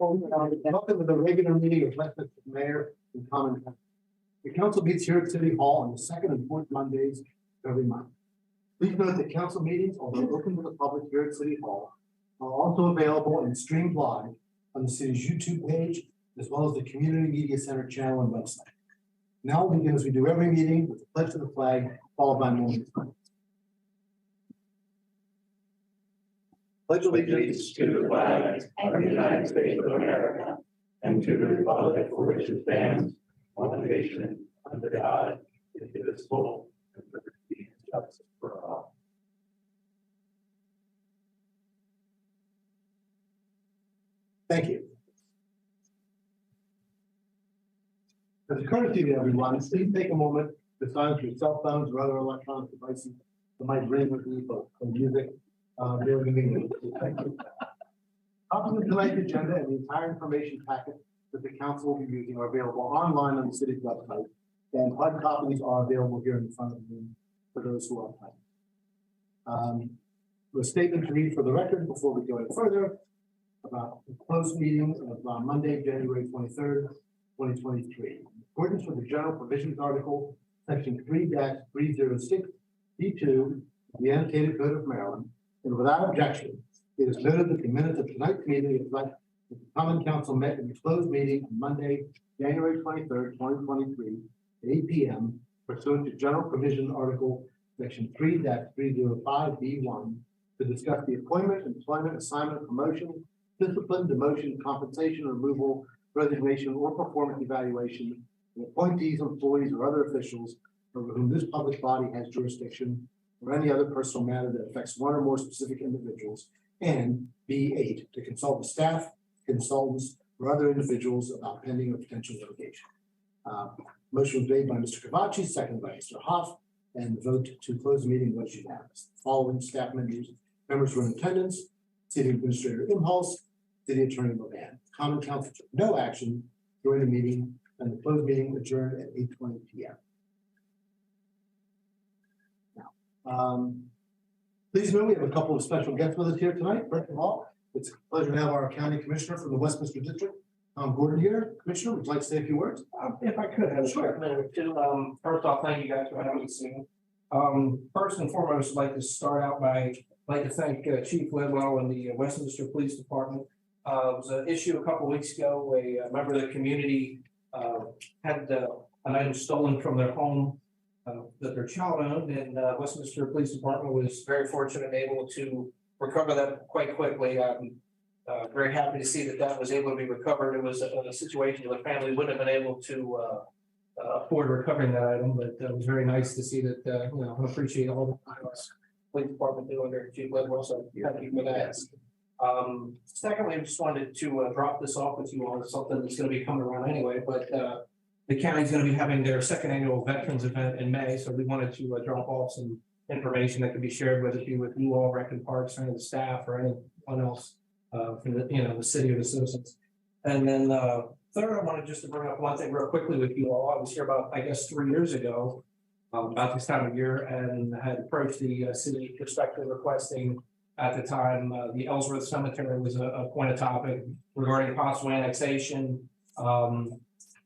Welcome to the regular meeting of Westminster Mayor and Common Council. The council meets here at City Hall on the second and fourth Mondays of every month. Please note that council meetings, although open to the public here at City Hall, are also available and streamed live on the city's YouTube page, as well as the Community Media Center channel and website. Now we'll begin as we do every meeting with the pledge to the flag, followed by morning silence. Pledge allegiance to the flag of the United States of America and to the republic for which it stands, one nation, under God, indivisible, and liberty and justice for all. Thank you. As a courtesy to everyone, please take a moment to silence your cell phones or other electronic devices that might ring with you for music during the meeting. Thank you. Copies of tonight's agenda and the entire information packet that the council will be using are available online on the city's website, and hard copies are available here in the front of the room for those who are planning. The statement to read for the record before we go any further about the closed meeting of Monday, January 23rd, 2023. In accordance with the general provisions article, section 3-306 D2 of the annotated code of Maryland, and without objection, it is noted that the minutes of tonight's meeting reflect that the Common Council met in the closed meeting on Monday, January 23rd, 2023, at 8 p.m. pursuant to general provision article section 3-305 B1 to discuss the appointment, employment, assignment, promotion, discipline, demotion, compensation, removal, resignation, or performance evaluation of appointees, employees, or other officials over whom this public body has jurisdiction, or any other personal matter that affects one or more specific individuals, and B8, to consult with staff, consultants, or other individuals about pending or potential litigation. Motion was made by Mr. Cavacci, seconded by Mr. Hoff, and the vote to close the meeting was unanimous. Following staff members were in attendance: City Administrator Imhulse, City Attorney Leahy. Common Council took no action during the meeting, and the closed meeting adjourned at 8:20 p.m. Now, please know we have a couple of special guests with us here tonight. First of all, it's a pleasure to have our County Commissioner from the Westminster District, Tom Gordon, here. Commissioner, would you like to say a few words? If I could, have a short minute too. First off, thank you guys for having me soon. First and foremost, I'd like to start out by thank Chief Lidwell and the Westminster Police Department. It was an issue a couple of weeks ago. A member of the community had an item stolen from their home that their child owned, and Westminster Police Department was very fortunate and able to recover that quite quickly. I'm very happy to see that was able to be recovered. It was a situation where the family wouldn't have been able to afford recovering that item, but it was very nice to see that. I appreciate all the police department doing under Chief Lidwell, so thank you for that. Secondly, I just wanted to drop this off with you all. It's something that's going to be coming around anyway, but the county's going to be having their second annual Veterans event in May, so we wanted to drop off some information that could be shared with you all, Rec and Parks, or any of the staff, or anyone else from the city or the citizens. And then third, I wanted just to bring up one thing real quickly with you all. I was here about, I guess, 3 years ago, about this time of year, and had approached the city respectfully requesting at the time the Ellsworth Cemetery was a point of topic regarding possible annexation.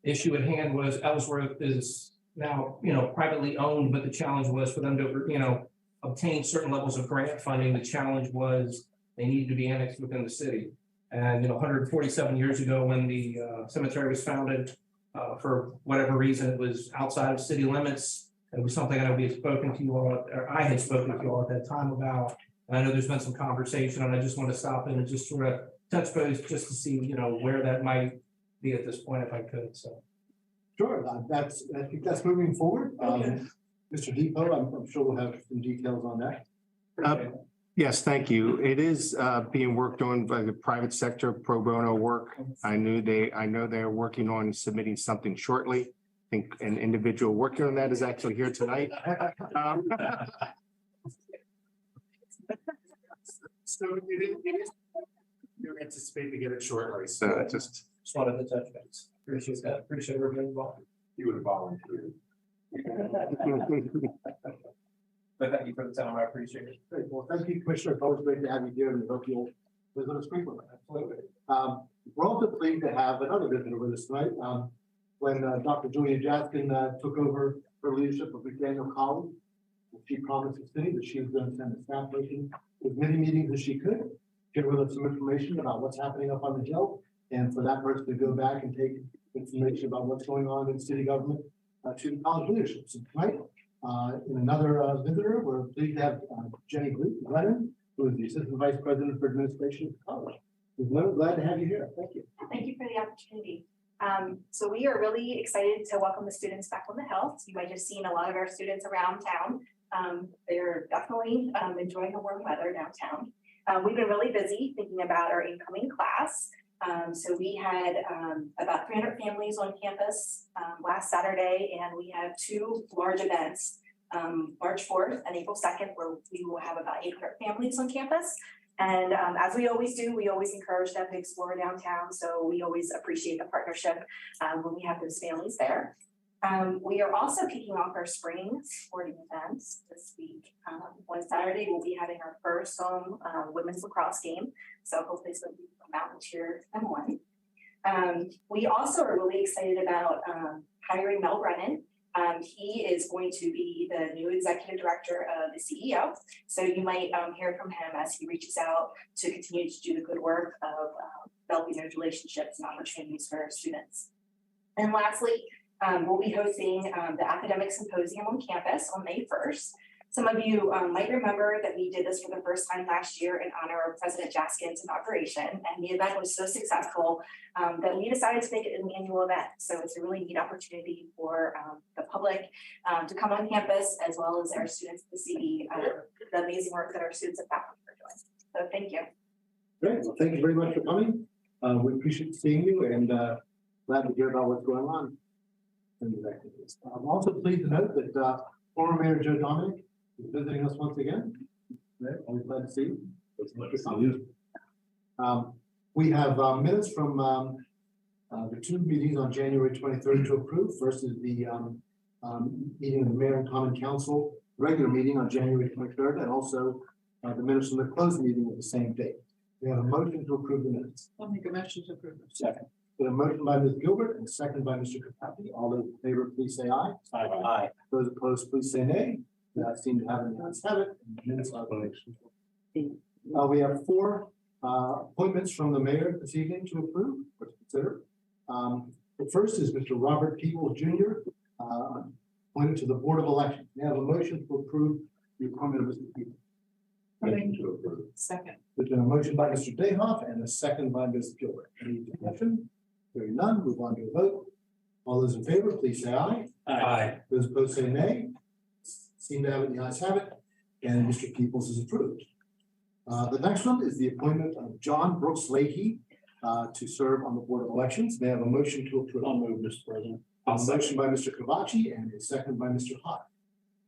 Issue at hand was Ellsworth is now privately owned, but the challenge was for them to obtain certain levels of grant funding. The challenge was they needed to be annexed within the city. And 147 years ago, when the cemetery was founded, for whatever reason, it was outside of city limits. It was something I know we had spoken to you all, or I had spoken to you all at that time about. And I know there's been some conversation, and I just want to stop in and just sort of touch base just to see where that might be at this point, if I could. So, sure, I think that's moving forward. Okay. Mr. Depot, I'm sure we'll have some details on that. Yes, thank you. It is being worked on by the private sector, pro bono work. I know they're working on submitting something shortly. I think an individual working on that is actually here tonight. So it is, you're anticipating to get it shortly. So just wanted to touch base. Appreciate that. Appreciate everybody involved. You would have volunteered. But thank you for the time. I appreciate it. Great. Well, thank you, Commissioner. It's always great to have you here, and we hope you'll visit us frequently. Absolutely. We're also pleased to have another visitor with us tonight. When Dr. Julia Jacquelyn took over her leadership of McDaniel College, she promised the city that she was going to send a staff person to as many meetings as she could, share with us some information about what's happening up on the Hill, and for that person to go back and take information about what's going on in city government to the college leadership. So tonight, in another visitor, we're pleased to have Jenny Glennon, who is the Assistant Vice President for Administration at the college. Ms. Glennon, glad to have you here. Thank you. Thank you for the opportunity. So we are really excited to welcome the students back on the Hill. You might have seen a lot of our students around town. They're definitely enjoying the warm weather downtown. We've been really busy thinking about our incoming class. So we had about 300 families on campus last Saturday, and we have two large events, March 4th and April 2nd, where we will have about 800 families on campus. And as we always do, we always encourage them to explore downtown. So we always appreciate the partnership when we have those families there. We are also kicking off our spring sporting events this week. On Saturday, we'll be having our first home women's lacrosse game. So hopefully some people come out and cheer them on. We also are really excited about hiring Mel Brennan. He is going to be the new executive director of the CEO. So you might hear from him as he reaches out to continue to do the good work of developing those relationships and opportunities for our students. And lastly, we'll be hosting the academic symposium on campus on May 1st. Some of you might remember that we did this for the first time last year in honor of President Jacquelyn's inauguration, and the event was so successful that we decided to make it an annual event. So it's a really neat opportunity for the public to come on campus, as well as our students to see the amazing work that our students and faculty are doing. So thank you. Great. Well, thank you very much for coming. We appreciate seeing you and glad to hear about what's going on in these activities. I'm also pleased to note that former Mayor Joe Dominic is visiting us once again. Right, always glad to see you. We have minutes from the two meetings on January 23rd to approve. First is the meeting of the Mayor and Common Council regular meeting on January 23rd, and also the minutes from the closed meeting of the same date. We have a motion to approve the minutes. I'll make a motion to approve. Second. We have a motion by Ms. Gilbert and a second by Mr. Capatti. All those in favor, please say aye. Aye. Those opposed, please say nay. I seem to have it. Let's have it. Minutes are we have four appointments from the mayor this evening to approve or to consider. The first is Mr. Robert Peeples Jr. Appointed to the Board of Elections. We have a motion to approve the appointment of Mr. Peeples. Motion to approve. Second. There's been a motion by Mr. Dayhoff and a second by Ms. Gilbert. Any discussion? Hearing none, move on to a vote. All those in favor, please say aye. Aye. Those opposed say nay. Seem to have it, the ayes have it, and Mr. Peeples is approved. The next one is the appointment of John Brooks Leahy to serve on the Board of Elections. May I have a motion to approve? I'll move, Mr. President. A motion by Mr. Cavacci and a second by Mr. Hott.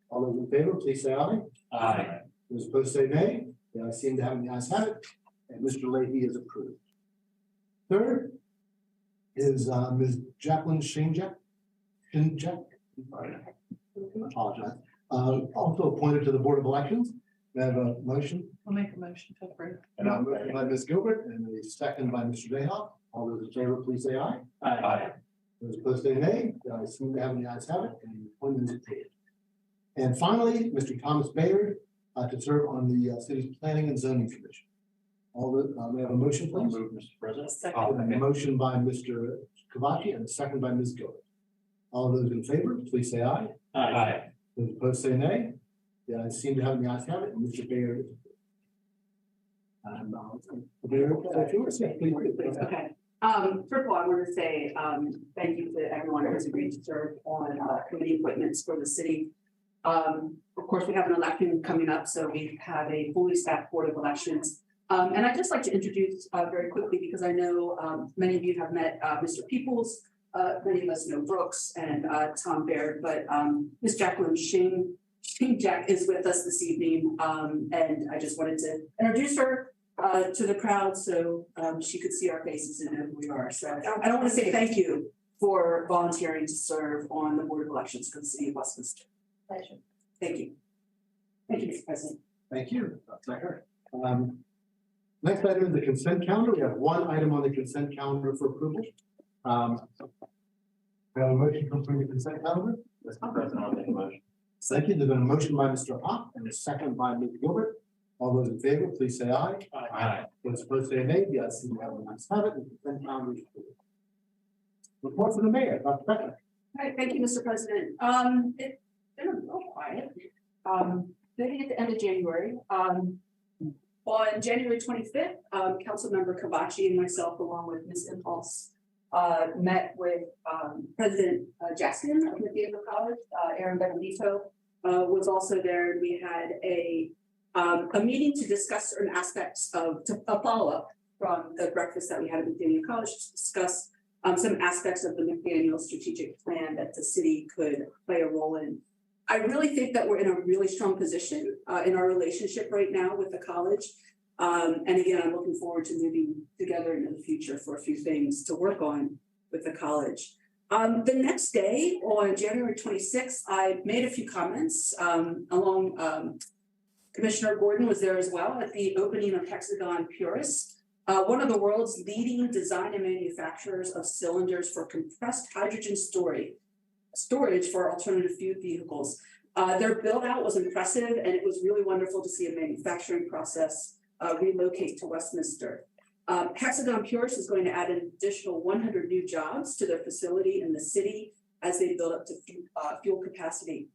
All those in favor, please say aye. Aye. Those opposed say nay. The ayes seem to have it, the ayes have it, and Mr. Leahy is approved. Third is Ms. Jacquelyn Schingeck. I apologize. Also appointed to the Board of Elections. May I have a motion? I'll make a motion to approve. And a motion by Ms. Gilbert and a second by Mr. Dayhoff. All those in favor, please say aye. Aye. Those opposed say nay. The ayes seem to have it, the ayes have it, and the appointment is approved. And finally, Mr. Thomas Beyard to serve on the city's Planning and Zoning Commission. All the, may I have a motion, I'll please? move, Mr. President. Second. A motion by Mr. Cavacci and a second by Ms. Gilbert. All those in favor, please say aye. Aye. Those opposed say nay. The ayes seem to have it, the ayes have it, and Mr. Beyard is approved. And Beyard, if you would, yes, please. Okay. First of all, I want to say thank you to everyone who has agreed to serve on committee appointments for the city. Of course, we have an election coming up, so we have a fully staffed Board of Elections. And I'd just like to introduce very quickly, because I know many of you have met Mr. Peeples, many of us know Brooks and Tom Baird, but Ms. Jacquelyn Schingeck is with us this evening. And I just wanted to introduce her to the crowd so she could see our faces and know who we are. So I don't want to say thank you for volunteering to serve on the Board of Elections for the City of Westminster. Pleasure. Thank you. Thank you, Mr. President. Thank you. That's what I heard. Next item is the consent calendar. We have one item on the consent calendar for approval. We have a motion to approve the consent calendar. Mr. President, I'll make a motion. Thank you. There's been a motion by Mr. Hawk and a second by Ms. Gilbert. All those in favor, please say aye. Aye. Those opposed say nay. The ayes have it. Ayes have it. The consent calendar is approved. Report from the mayor, Dr. Becker. All right, thank you, Mr. President. It's been a little quiet. Maybe at the end of January. On January 25th, Councilmember Kavachi and myself, along with Ms. Imhulse, met with President Jacquelyn of McDaniel College. Aaron Benedito was also there, and we had a meeting to discuss certain aspects of a follow-up from the breakfast that we had at McDaniel College to discuss some aspects of the McDaniel strategic plan that the city could play a role in. I really think that we're in a really strong position in our relationship right now with the college. And again, I'm looking forward to moving together into the future for a few things to work on with the college. The next day, on January 26th, I made a few comments along. Commissioner Gordon was there as well at the opening of Hexagon Purus, one of the world's leading design and manufacturers of cylinders for compressed hydrogen storage for alternative fuel vehicles. Their build out was impressive, and it was really wonderful to see a manufacturing process relocate to Westminster. Hexagon Purus is going to add an additional 100 new jobs to their facility in the city as they build up to fuel capacity.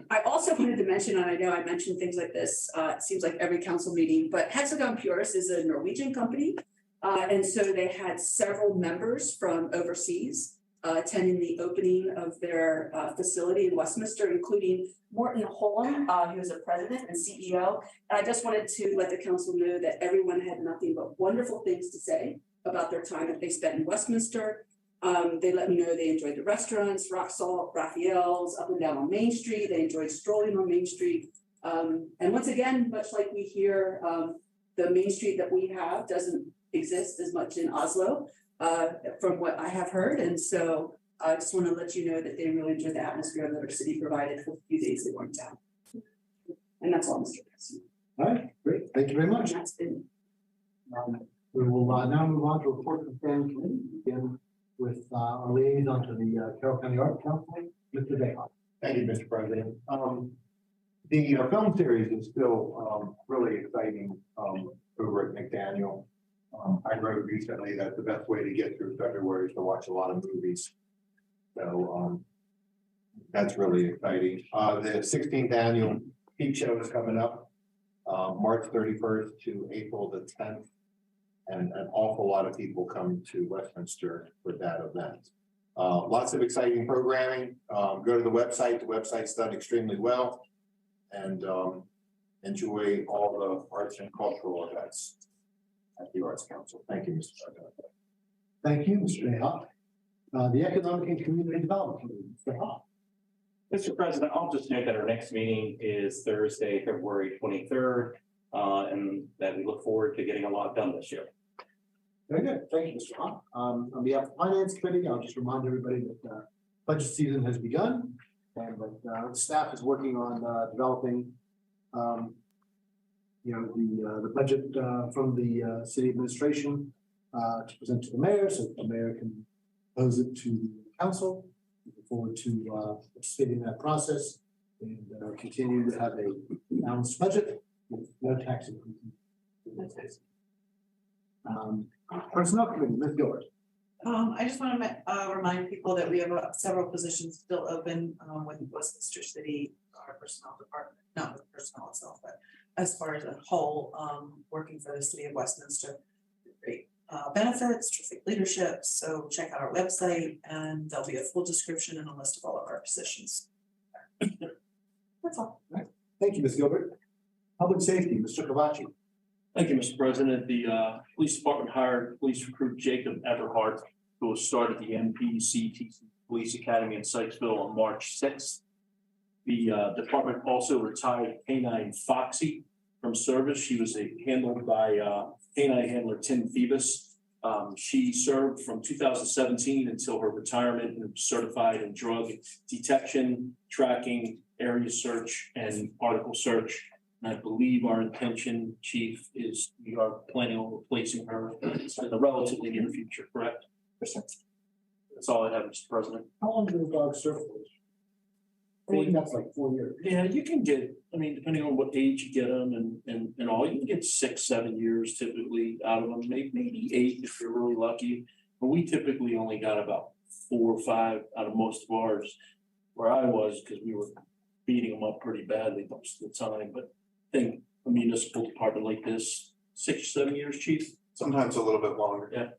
I also wanted to mention, and I know I mentioned things like this, it seems like every council meeting, but Hexagon Purus is a Norwegian company. And so they had several members from overseas attending the opening of their facility in Westminster, including Morten Holm, who is a president and CEO. And I just wanted to let the council know that everyone had nothing but wonderful things to say about their time that they spent in Westminster. They let me know they enjoyed the restaurants, Rock Salt, Raphael's, up and down on Main Street. They enjoyed strolling on Main Street. And once again, much like we hear, the Main Street that we have doesn't exist as much in Oslo, from what I have heard. And so I just want to let you know that they really enjoyed the atmosphere that our city provided for the few days they were in town. And that's all, Mr. President. All right, great. Thank you very much. And that's been We will now move on to report from the planning committee. Begin with our liaison to the Carroll County Art Council, Mr. Beyard. Thank you, Mr. President. The film series is still really exciting over at McDaniel. I wrote recently that the best way to get through February is to watch a lot of movies. So that's really exciting. The 16th annual Peep Show is coming up March 31st to April the 10th. And an awful lot of people come to Westminster for that event. Lots of exciting programming. Go to the website. The website's done extremely well. And enjoy all the arts and cultural events at the Arts Council. Thank you, Mr. President. Thank you, Mr. Beyard. The Economic and Community Development Committee, Mr. Hawk. Mr. President, I'll just note that our next meeting is Thursday, February 23rd, and that we look forward to getting a lot done this year. Very good. Thank you, Mr. Hawk. On behalf of the Finance Committee, I'll just remind everybody that budget season has begun and that staff is working on developing the budget from the city administration to present to the mayor so that the mayor can pose it to the council. Looking forward to participating in that process and continue to have a balanced budget with no tax increases. Personnel Committee, Ms. Gilbert. I just want to remind people that we have several positions still open with Westminster City, our personnel department, not with personnel itself, but as far as a whole, working for the city of Westminster. Great benefits, terrific leadership. So check out our website and there'll be a full description and a list of all of our positions. That's all. Right. Thank you, Ms. Gilbert. Public Safety, Mr. Kavachi. Thank you, Mr. President. The police department hired police recruit Jacob Everhart, who will start at the NPCTC Police Academy in Sykesville on March 6th. The department also retired Canine Foxy from service. She was handled by canine handler Tim Phoebus. She served from 2017 until her retirement and was certified in drug detection, tracking, area search, and article search. And I believe our intention, Chief, is we are planning on replacing her in the relatively near future, correct? That's all I have, Mr. President. How long do the dogs serve for? I think that's like 4 years. Yeah, you can get, I mean, depending on what age you get them and all, you can get 6, 7 years typically out of them, maybe 8 if you're really lucky. But we typically only got about 4 or 5 out of most of ours where I was, because we were beating them up pretty badly most of the time. But I think a municipal department like this, 6 or 7 years, Chief. Sometimes a little bit longer. Yeah.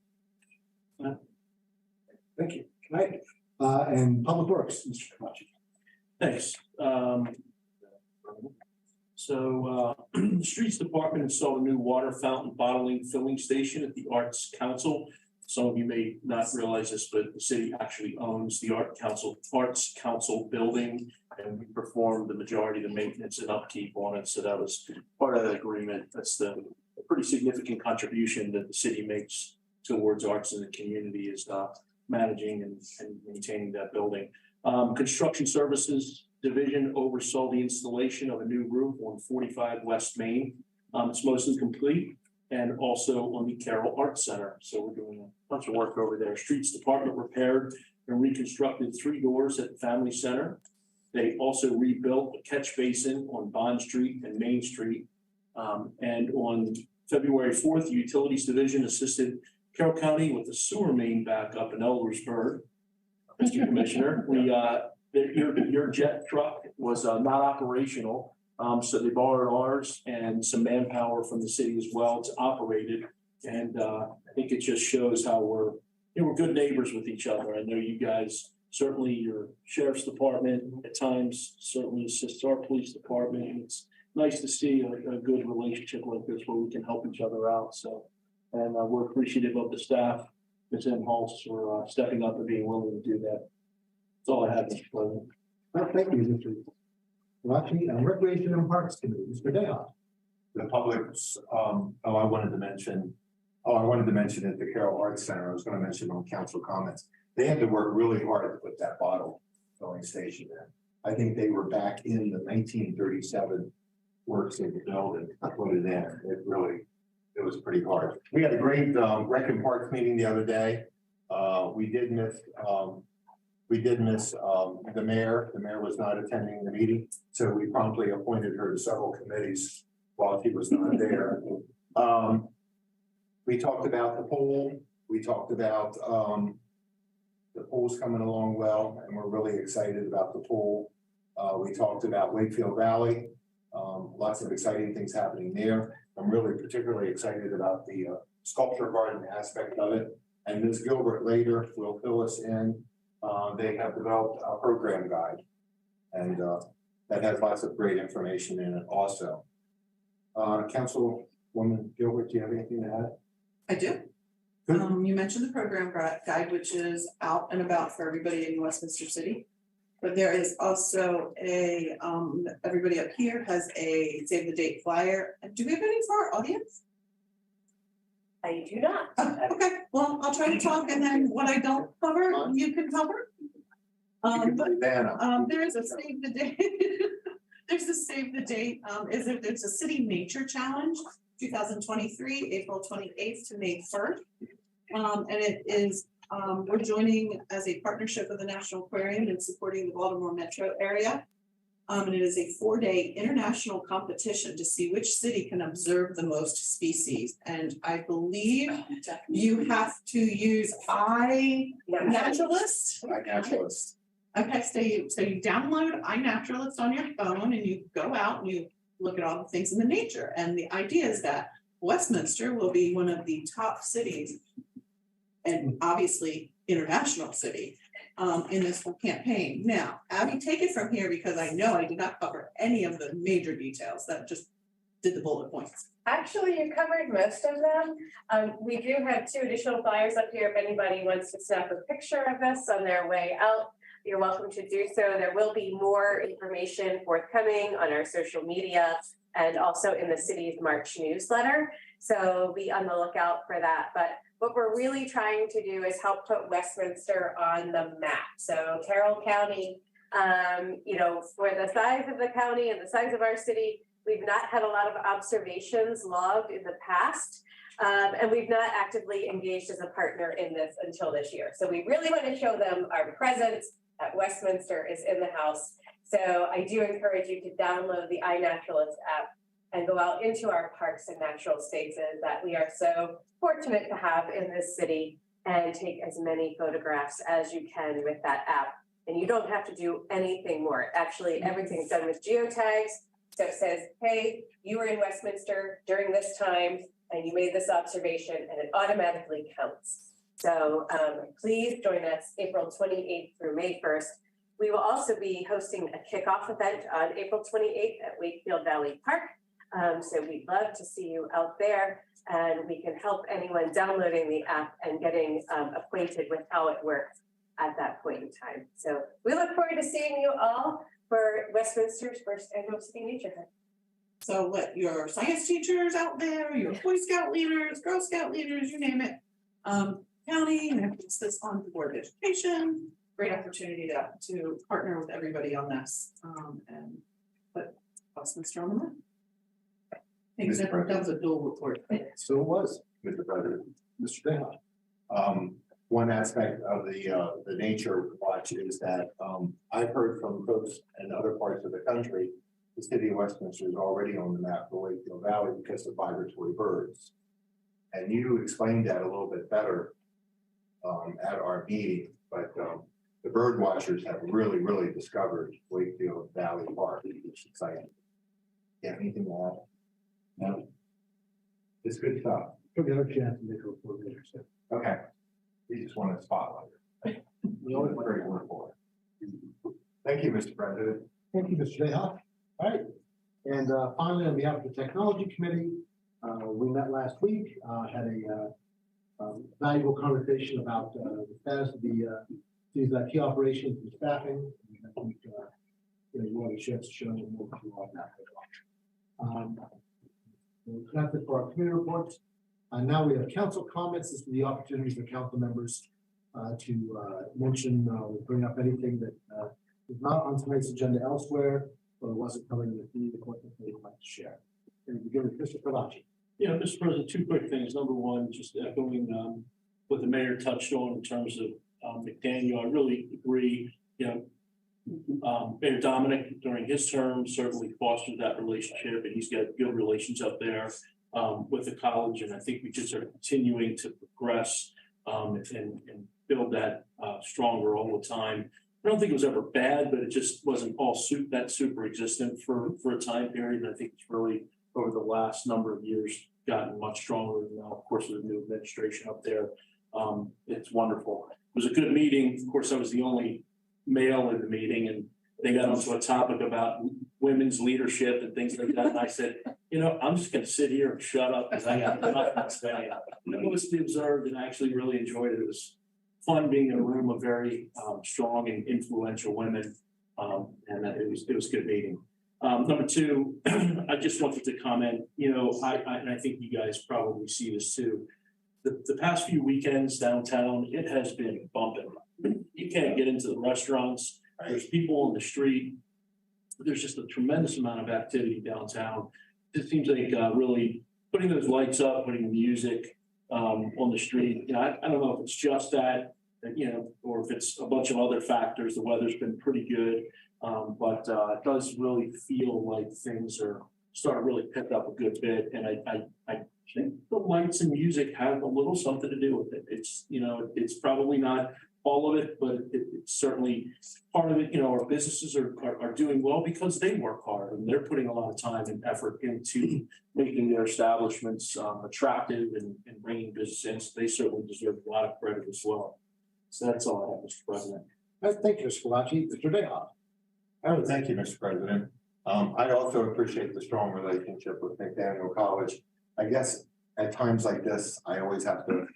Thank you. Right. And Public Works, Mr. Kamachi. Thanks. The Streets Department installed a new water fountain bottling filling station at the Arts Council. Some of you may not realize this, but the city actually owns the Arts Council building, and we performed the majority of the maintenance and upkeep on it. So that was part of the agreement. That's a pretty significant contribution that the city makes towards arts in the community, is managing and maintaining that building. Construction Services Division oversaw the installation of a new roof on 45 West Main. It's mostly complete, and also on the Carroll Arts Center. So we're doing a bunch of work over there. Streets Department repaired and reconstructed 3 doors at the Family Center. They also rebuilt a catch basin on Bond Street and Main Street. And on February 4th, the Utilities Division assisted Carroll County with the sewer main backup in Eldersburg. Mr. Commissioner, your jet truck was not operational. So they borrowed ours and some manpower from the city as well to operate it. And I think it just shows how we're good neighbors with each other. I know you guys, certainly your sheriff's department at times certainly assists our police department. And it's nice to see a good relationship like this where we can help each other out. So, and we're appreciative of the staff, Ms. Imhulse, for stepping up and being willing to do that. That's all I have, Mr. President. Well, thank you, Mr. Kamachi. And Recreation and Parks Committee, Mr. Beyard. The public's, I wanted to mention at the Carroll Arts Center, I was gonna mention on council comments. They had to work really hard to put that bottle filling station in. I think they were back in the 1937 works of the building, I put it in. It was pretty hard. We had a great Rec and Parks meeting the other day. We did miss the mayor. The mayor was not attending the meeting, so we promptly appointed her to several committees while she was not there. We talked about the pool. We talked about the pool's coming along well, and we're really excited about the pool. We talked about Wakefield Valley. Lots of exciting things happening there. I'm really particularly excited about the sculpture garden aspect of it. And Ms. Gilbert later will fill us in. They have developed a program guide, and that has lots of great information in it also. Councilwoman Gilbert, do you have anything to add? I do. You mentioned the program guide, which is out and about for everybody in Westminster City. But there is also everybody up here has a save the date flyer. Do we have any for our audience? I do not. Okay, well, I'll try to talk, and then what I don't cover, you can cover. There is a save the date. There's a save the date. There's a city nature challenge, 2023, April 28th to May 1st. And it is, we're joining as a partnership with the National Aquarium and supporting the Baltimore metro area. And it is a 4-day international competition to see which city can observe the most species. And I believe you have to use iNaturalist. iNaturalist. Okay, so you download iNaturalist on your phone and you go out and you look at all the things in the nature. And the idea is that Westminster will be one of the top cities, and obviously international city, in this whole campaign. Now, Abby, take it from here, because I know I did not cover any of the major details, that just did the bullet points. Actually, you covered most of them. We do have 2 additional flyers up here. If anybody wants to snap a picture of this on their way out, you're welcome to do so. There will be more information forthcoming on our social media and also in the city's March newsletter. So be on the lookout for that. But what we're really trying to do is help put Westminster on the map. So Carroll County, for the size of the county and the size of our city, We've not had a lot of observations logged in the past. And we've not actively engaged as a partner in this until this year. So we really want to show them our presence at Westminster is in the house. So I do encourage you to download the iNaturalist app and go out into our parks and natural spaces that we are so fortunate to have in this city and take as many photographs as you can with that app. And you don't have to do anything more. Actually, everything's done with geotags. So it says, hey, you were in Westminster during this time and you made this observation, and it automatically counts. So please join us April 28th through May 1st. We will also be hosting a kickoff event on April 28th at Wakefield Valley Park. So we'd love to see you out there, and we can help anyone downloading the app and getting acquainted with how it works at that point in time. So we look forward to seeing you all for Westminster's first annual City Nature Hunt. So what, your science teachers out there, your Boy Scout leaders, Girl Scout leaders, you name it. County, and emphasis on the Board of Education, great opportunity to partner with everybody on this, and put Westminster on the map. Thanks, Zipper. That was a dual report. So it was, Mr. President. Mr. Deha. One aspect of the nature watch is that I've heard from folks in other parts of the country, the city of Westminster is already on the map for Wakefield Valley because of migratory birds. And you explained that a little bit better at our meeting, but the bird watchers have really discovered Wakefield Valley Park, which is exciting. Yeah, anything to add? No. It's good stuff. We'll get a chance to make a report later, so. Okay. We just want to spotlight it. We always very wonderful. Thank you, Mr. President. Thank you, Mr. Deha. All right, and finally, on behalf of the Technology Committee, we met last week, had a valuable conversation about the status of these key operations and staffing. And I think you want to share to show them more on that as well. That's it for our committee reports. Now we have council comments. This is the opportunity for council members to mention or bring up anything that is not on tonight's agenda elsewhere, or wasn't covering the theme of what they would like to share. And we begin with Mr. Kalachi. Yeah, Mr. President, two quick things. Number one, just echoing what the mayor touched on in terms of McDaniel. I really agree. Mayor Dominic during his term certainly fostered that relationship, and he's got good relations up there with the college. And I think we just are continuing to progress and build that stronger all the time. I don't think it was ever bad, but it just wasn't all that super existent for a time period. And I think it's really over the last number of years gotten much stronger. And now, of course, with the new administration up there, it's wonderful. It was a good meeting. Of course, I was the only male in the meeting, and they got onto a topic about women's leadership and things like that. And I said, I'm just going to sit here and shut up because I got nothing to say. Mostly observed and actually really enjoyed it. It was fun being in a room of very strong and influential women, and it was a good meeting. Number two, I just wanted to comment, and I think you guys probably see this too. The past few weekends downtown, it has been bumping. You can't get into the restaurants. There's people on the street. There's just a tremendous amount of activity downtown. It seems like really putting those lights up, putting music on the street. I don't know if it's just that, or if it's a bunch of other factors. The weather's been pretty good, but it does really feel like things are starting to really pick up a good bit. And I think the lights and music have a little something to do with it. It's probably not all of it, but it's certainly part of it. Our businesses are doing well because they work hard and they're putting a lot of time and effort into making their establishments attractive and bringing business in. So they certainly deserve a lot of credit as well. So that's all I have, Mr. President. Thank you, Mr. Kalachi. Mr. Deha. Oh, thank you, Mr. President. I also appreciate the strong relationship with McDaniel College. I guess at times like this, I always have to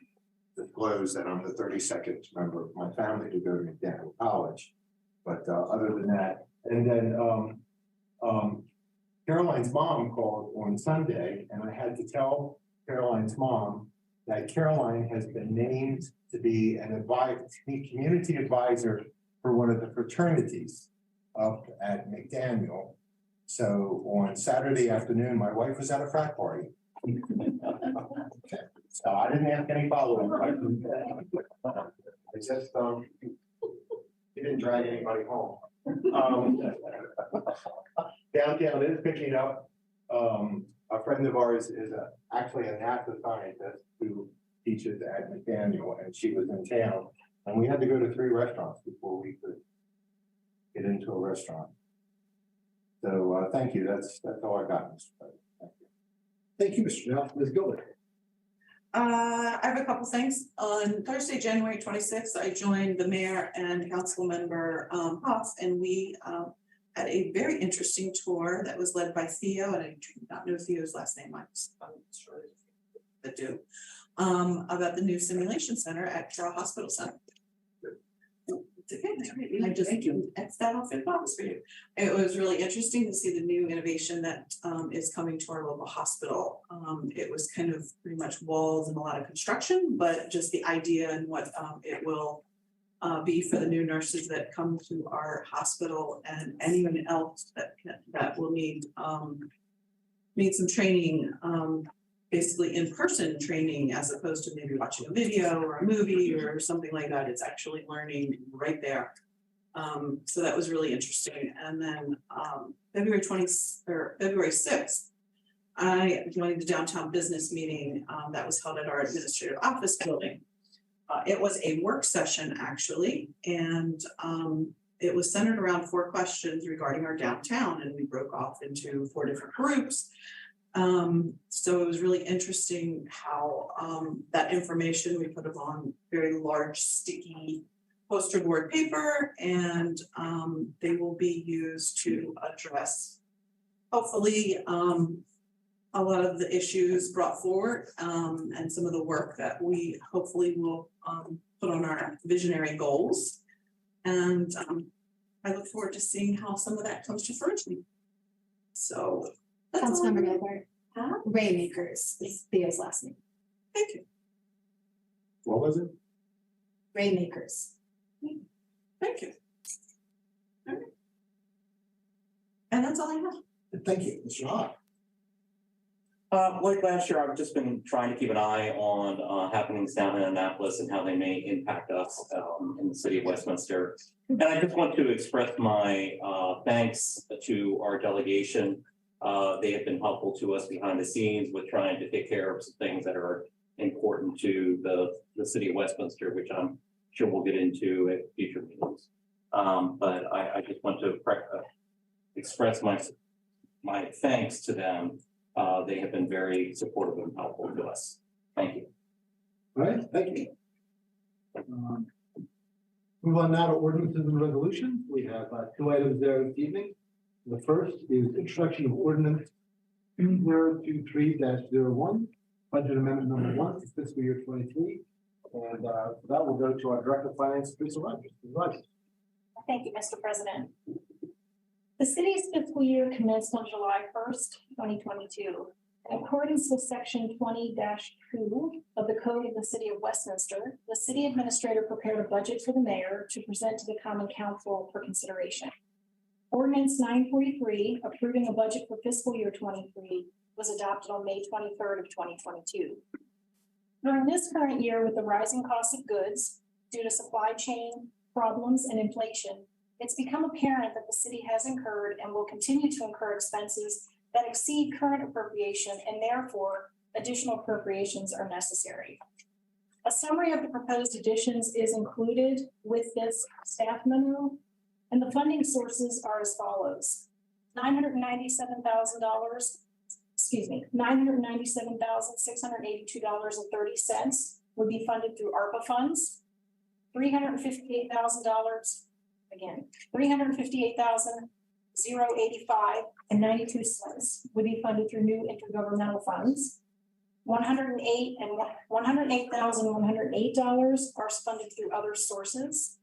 disclose that I'm the 32nd member of my family to go to McDaniel College. But other than that, and then Caroline's mom called on Sunday, and I had to tell Caroline's mom that Caroline has been named to be an community advisor for one of the fraternities up at McDaniel. So on Saturday afternoon, my wife was at a frat party. So I didn't ask any follow-up questions. I just, he didn't drag anybody home. Downtown is picking up. A friend of ours is actually a NASA scientist who teaches at McDaniel, and she was in town. And we had to go to 3 restaurants before we could get into a restaurant. So thank you. That's all I got, Mr. President. Thank you. Thank you, Mr. Janelle. Ms. Gilbert. I have a couple things. On Thursday, January 26th, I joined the mayor and council member Huff, and we had a very interesting tour that was led by Theo, and I do not know Theo's last name. I'm sure that do, about the new simulation center at Carroll Hospital Center. I just X that off in box for you. It was really interesting to see the new innovation that is coming to our local hospital. It was kind of pretty much walls and a lot of construction, but just the idea and what it will be for the new nurses that come to our hospital and anyone else that will need some training, basically in-person training as opposed to maybe watching a video or a movie or something like that. It's actually learning right there. So that was really interesting. And then February 6th, I joined the downtown business meeting that was held at our administrative office building. It was a work session actually, and it was centered around 4 questions regarding our downtown, and we broke off into 4 different groups. So it was really interesting how that information, we put it on very large sticky poster board paper, and they will be used to address hopefully a lot of the issues brought forward and some of the work that we hopefully will put on our visionary goals. And I look forward to seeing how some of that comes to fruition. So that's all. Councilmember Gilbert, Raymakers is Theo's last name. Thank you. What was it? Raymakers. Thank you. All right. And that's all I have. Thank you, Mr. Hawk. Like last year, I've just been trying to keep an eye on happenings down in Annapolis and how they may impact us in the city of Westminster. And I just want to express my thanks to our delegation. They have been helpful to us behind the scenes with trying to take care of some things that are important to the city of Westminster, which I'm sure we'll get into at future meetings. But I just want to express my thanks to them. They have been very supportive and helpful to us. Thank you. All right, thank you. Move on now to ordinances and resolutions. We have 2 items there this evening. The first is introduction of ordinance 2023-01, budget amendment number 1 for fiscal year 23. And for that will go to our Director of Finance, Teresa Rogers. Ms. Rogers. Thank you, Mr. President. The city's fiscal year commenced on July 1st, 2022. In accordance with section 20-2 of the Code of the City of Westminster, the city administrator prepared a budget for the mayor to present to the Common Council for consideration. Ordinance 943, approving a budget for fiscal year 23, was adopted on May 23rd of 2022. During this current year, with the rising cost of goods due to supply chain problems and inflation, it's become apparent that the city has incurred and will continue to incur expenses that exceed current appropriation, and therefore additional appropriations are necessary. A summary of the proposed additions is included with this staff memo, and the funding sources are as follows. $997,682.30 would be funded through ARPA funds. $358,000, again, $358,085.92 would be funded through new intergovernmental funds. $108,108 are funded through other sources.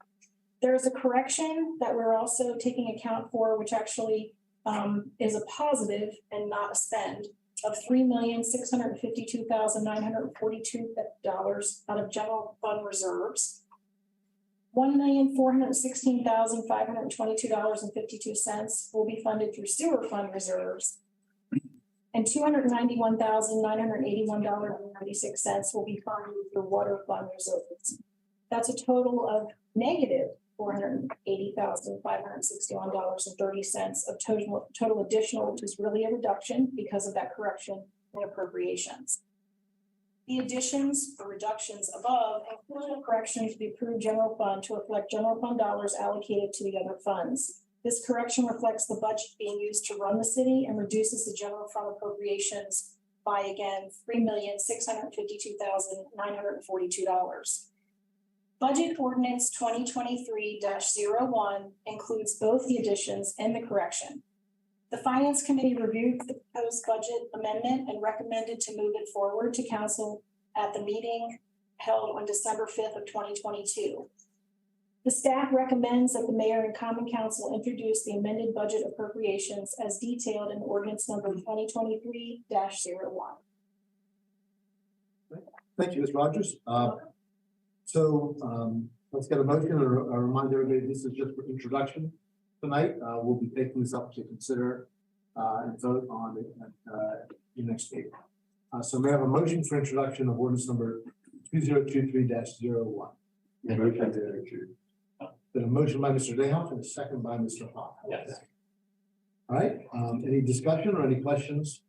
There is a correction that we're also taking account for, which actually is a positive and not a spend, of $3,652,942 out of general fund reserves. $1,416,522.52 will be funded through sewer fund reserves. And $291,981.96 will be funded through water fund reserves. That's a total of negative $480,561.30 of total additional, which is really a reduction because of that correction in appropriations. The additions or reductions above include a correction to the approved general fund to reflect general fund dollars allocated to the other funds. This correction reflects the budget being used to run the city and reduces the general fund appropriations by, again, $3,652,942. Budget Ordinance 2023-01 includes both the additions and the correction. The Finance Committee reviewed the proposed budget amendment and recommended to move it forward to council at the meeting held on December 5th of 2022. The staff recommends that the mayor and common council introduce the amended budget appropriations as detailed in ordinance number 2023-01. Thank you, Ms. Rogers. Let's get a motion and a reminder, everybody, this is just for introduction tonight. We'll be taking this up to consider and vote on it at the next meeting. So may I have a motion for introduction of ordinance number 2023-01? Motion to introduce. Then a motion by Mr. Dayhoff and a second by Mr. Hawk. Yes. All right, any discussion or any questions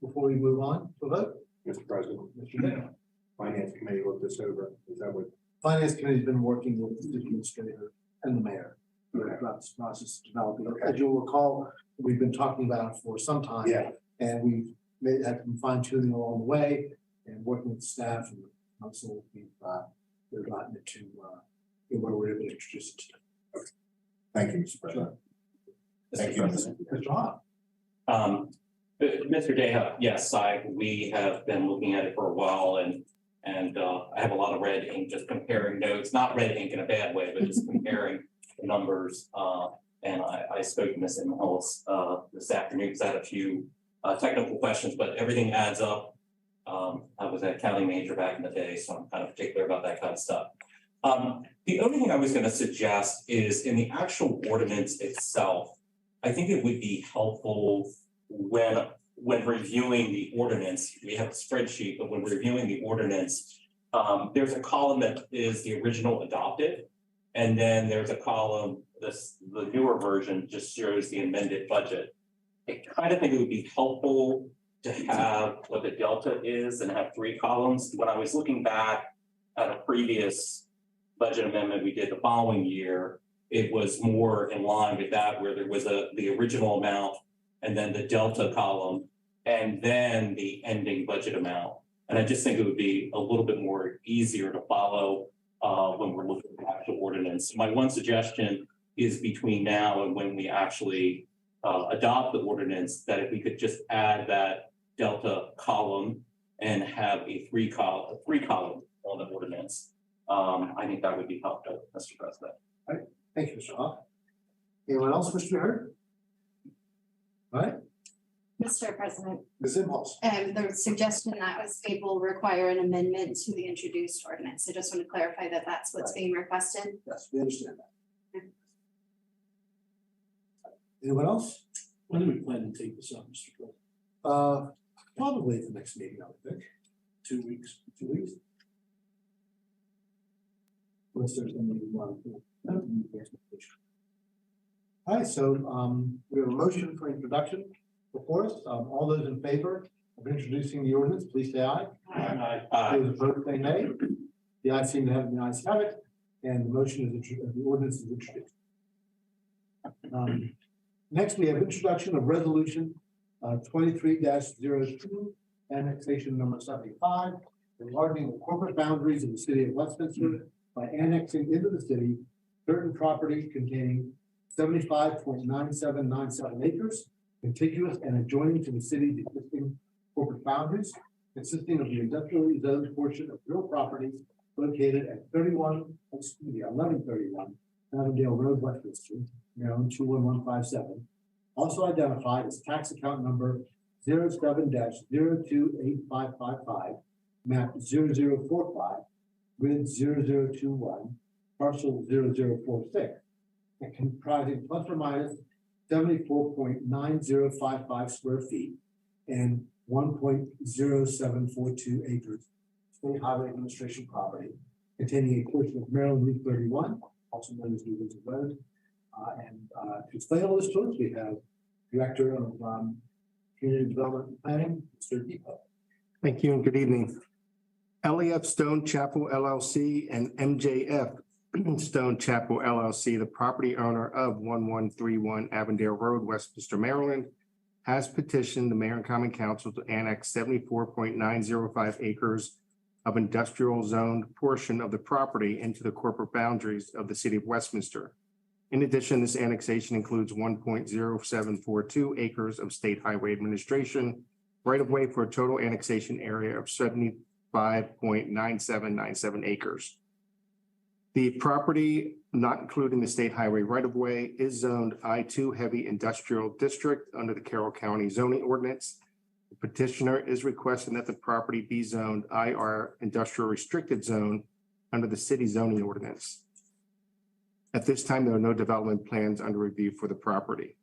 before we move on to vote? Mr. President, Mr. Dayhoff. Finance Committee looked this over. Is that what? Finance Committee's been working with the administrator and the mayor throughout this process of developing. As you'll recall, we've been talking about it for some time. Yeah. And we've had some fine tuning along the way and working with staff and council, we've gotten it to where we're able to introduce it to them. Okay. Thank you, Mr. President. Thank you. Mr. Hawk. Mr. Deha, yes, we have been looking at it for a while and I have a lot of red ink just comparing notes, not red ink in a bad way, but just comparing the numbers. And I spoke to Ms. Imhulse this afternoon because I had a few technical questions, but everything adds up. I was an accounting major back in the day, so I'm kind of particular about that kind of stuff. The only thing I was going to suggest is in the actual ordinance itself, I think it would be helpful when reviewing the ordinance, we have a spreadsheet, but when reviewing the ordinance, there's a column that is the original adopted. And then there's a column, the newer version just shows the amended budget. I kind of think it would be helpful to have what the delta is and have 3 columns. When I was looking back at a previous budget amendment we did the following year, it was more in line with that, where there was the original amount and then the delta column, and then the ending budget amount. And I just think it would be a little bit more easier to follow when we're looking at the actual ordinance. My one suggestion is between now and when we actually adopt the ordinance, that if we could just add that delta column and have a 3 column on the ordinance, I think that would be helpful, Mr. President. All right, thank you, Mr. Hawk. Anyone else wish to be heard? All right, Mr. President, Ms. Imhulse. the suggestion that was it will require an amendment to the introduced ordinance. I just want to clarify that that's what's being requested. Yes, we understand that. Anyone else? When do we plan to take this up, Mr. President? Probably at the next meeting, I would think. 2 weeks. 2 weeks. Unless there's something you want to do. All right, so we have a motion for introduction before us. All those in favor of introducing the ordinance, please say aye. Aye. Those opposed, say nay. The ayes seem to have it, the ayes have it, and the motion is, the ordinance is introduced. Next, we have introduction of resolution 23-02, annexation number 75, enlarging the corporate boundaries of the city of Westminster by annexing into the city certain property containing 75.9797 acres, contiguous and adjoining to the city's existing corporate boundaries, consisting of the industrially zoned portion of real property located at 1131 Avondale Road, Westminster, Maryland 21157, also identified as tax account number 07-028555, map 0045, grid 0021, parcel 0046, and comprising plus or minus 74.9055 square feet and 1.0742 acres, state highway administration property, containing a portion of Maryland Route 31, also known as New Windsor Road. To explain all this to us, we have Director of Community Development and Planning, Mr. Peeples. Thank you and good evening. LEF Stone Chapel LLC and MJF Stone Chapel LLC, the property owner of 1131 Avondale Road, Westminster, Maryland, has petitioned the Mayor and Common Council to annex 74.905 acres of industrial zoned portion of the property into the corporate boundaries of the city of Westminster. In addition, this annexation includes 1.0742 acres of state highway administration right of way for a total annexation area of 75.9797 acres. The property, not including the state highway right of way, is zoned I-2 heavy industrial district under the Carroll County zoning ordinance. The petitioner is requesting that the property be zoned IR industrial restricted zone under the city zoning ordinance. At this time, there are no development plans under review for the property.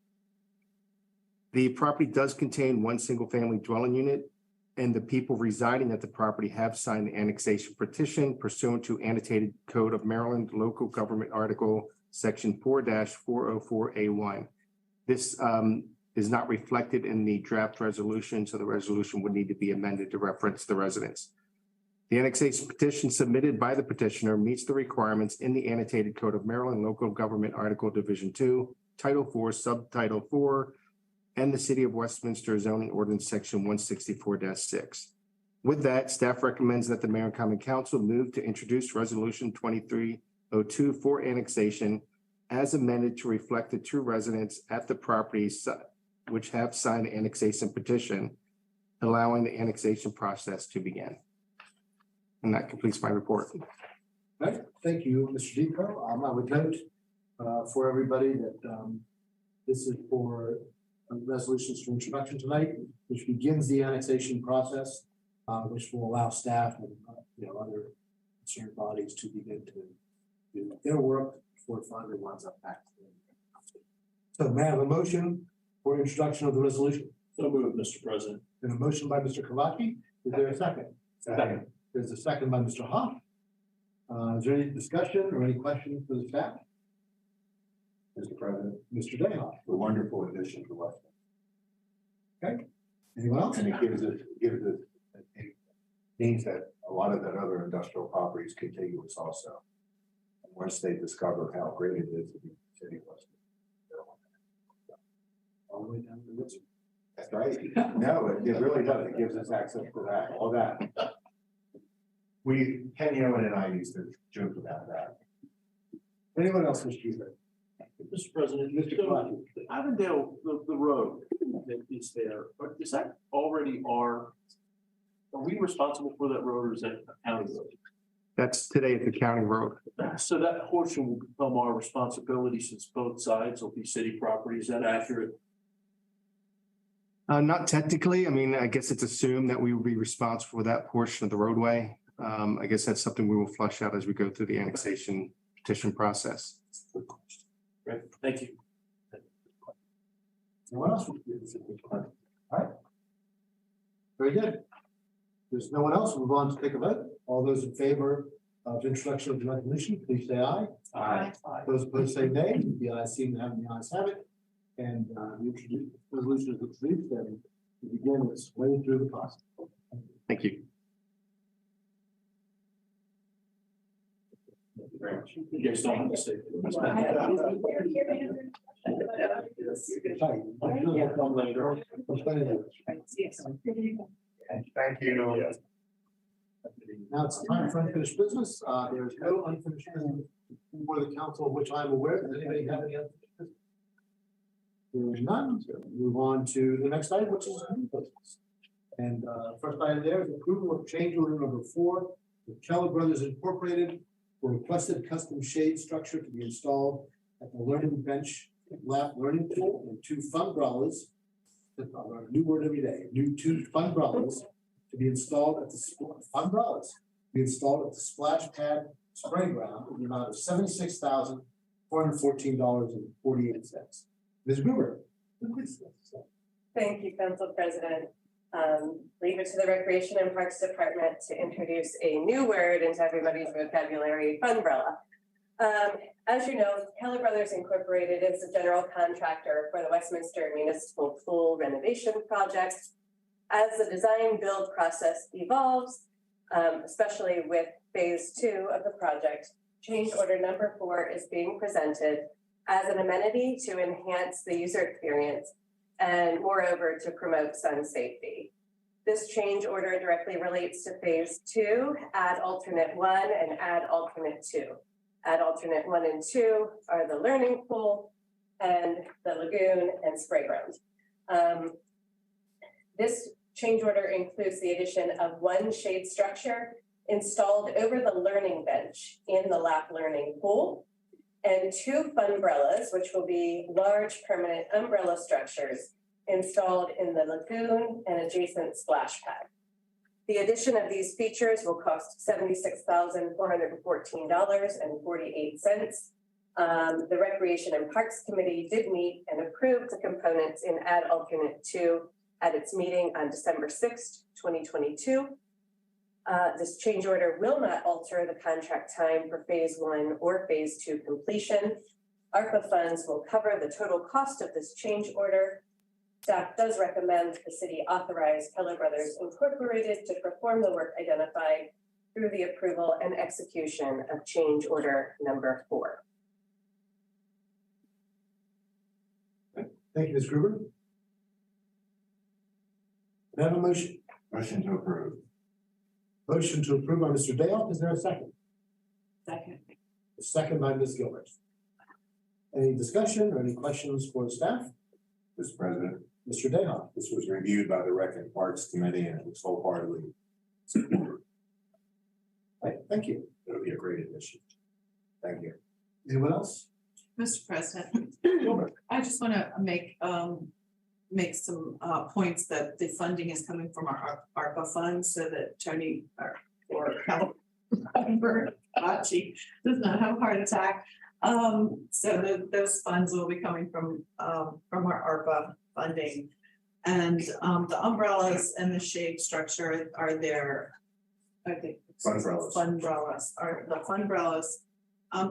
The property does contain one single family dwelling unit, and the people residing at the property have signed the annexation petition pursuant to annotated Code of Maryland Local Government Article Section 4-404A1. This is not reflected in the draft resolution, so the resolution would need to be amended to reference the residents. The annexation petition submitted by the petitioner meets the requirements in the annotated Code of Maryland Local Government Article Division 2, Title 4, Subtitle 4, and the City of Westminster Zoning Ordinance Section 164-6. With that, staff recommends that the Mayor and Common Council move to introduce Resolution 2302 for annexation as amended to reflect the two residents at the properties which have signed the annexation petition, allowing the annexation process to begin. And that completes my report. All right, thank you, Mr. Depot. I would note for everybody that this is for resolutions for introduction tonight, which begins the annexation process, which will allow staff and other concerned bodies to begin to do their work before it finally winds up back to them. So may I have a motion for introduction of the resolution? So moved, Mr. President. Then a motion by Mr. Kavaki. Is there a second? Second. There's a second by Mr. Hoff. Is there any discussion or any questions for the staff? Mr. President, Mr. Dayhoff. a wonderful addition to Westminster. Anyone else? And it means that a lot of that other industrial property is contiguous also. And once they discover how great it is to be city of Westminster. All the way down to Windsor. That's right. No, it really does. It gives us access to that, all that. Kenny Owen and I used to joke about that. Anyone else, Mr. Hubert? Mr. President, Mr. Kavaki. the Avondale, the road that is there, is that already are we responsible for that road or is that a county road? That's today the county road. So that portion will become our responsibility since both sides will be city property. Is that accurate? Not technically. I mean, I guess it's assumed that we will be responsible for that portion of the roadway. I guess that's something we will flush out as we go through the annexation petition process. Right. Thank you. Anyone else? All right. Very good. There's no one else. We'll move on to take a vote. All those in favor of introduction of the resolution, please say aye. Aye. Those opposed say nay. The ayes seem to have the ayes have it. And the resolution is introduced and we begin its way through the process. Thank you. You guys don't have to say. Thank you. Now it's time for unfinished business. There is no unfinished business for the council of which I'm aware. Does anybody have any unfinished business? There is none. So move on to the next item, which is new business. And first item there is approval of change order number 4 with Keller Brothers Incorporated for requested custom shade structure to be installed at the learning bench lab learning pool and 2 funbrellas. A new word every day. New 2 funbrellas to be installed at the splash pad spray ground in the amount of $76,414.48. Ms. Gruber. Thank you, Council President. Leave it to the Recreation and Parks Department to introduce a new word into everybody's vocabulary, funbrella. As you know, Keller Brothers Incorporated is the general contractor for the Westminster Municipal Pool renovation project. As the design build process evolves, especially with phase 2 of the project, change order number 4 is being presented as an amenity to enhance the user experience and moreover to promote sun safety. This change order directly relates to phase 2, add alternate 1 and add alternate 2. Add alternate 1 and 2 are the learning pool and the lagoon and spray ground. This change order includes the addition of 1 shade structure installed over the learning bench in the lap learning pool, and 2 funbrellas, which will be large permanent umbrella structures installed in the lagoon and adjacent splash pad. The addition of these features will cost $76,414.48. The Recreation and Parks Committee did meet and approved the components in Add Alternate 2 at its meeting on December 6th, 2022. This change order will not alter the contract time for phase 1 or phase 2 completion. ARPA funds will cover the total cost of this change order. Staff does recommend the city authorize Keller Brothers Incorporated to perform the work identified through the approval and execution of change order number 4. Thank you, Ms. Gruber. May I have a motion? Motion to approve. Motion to approve by Mr. Dale. Is there a second? Second. A second by Ms. Gilbert. Any discussion or any questions for the staff? Mr. President, Mr. Dale. this was reviewed by the Rec and Parks Committee and it was wholeheartedly supported. Right, thank you. It'll be a great addition. Thank you. Anyone else? Mr. President, I just want to make some points that the funding is coming from our ARPA funds so that Tony or Archie does not have a heart attack. Those funds will be coming from our ARPA funding. And the umbrellas and the shade structure are there. I think funbrellas are the funbrellas.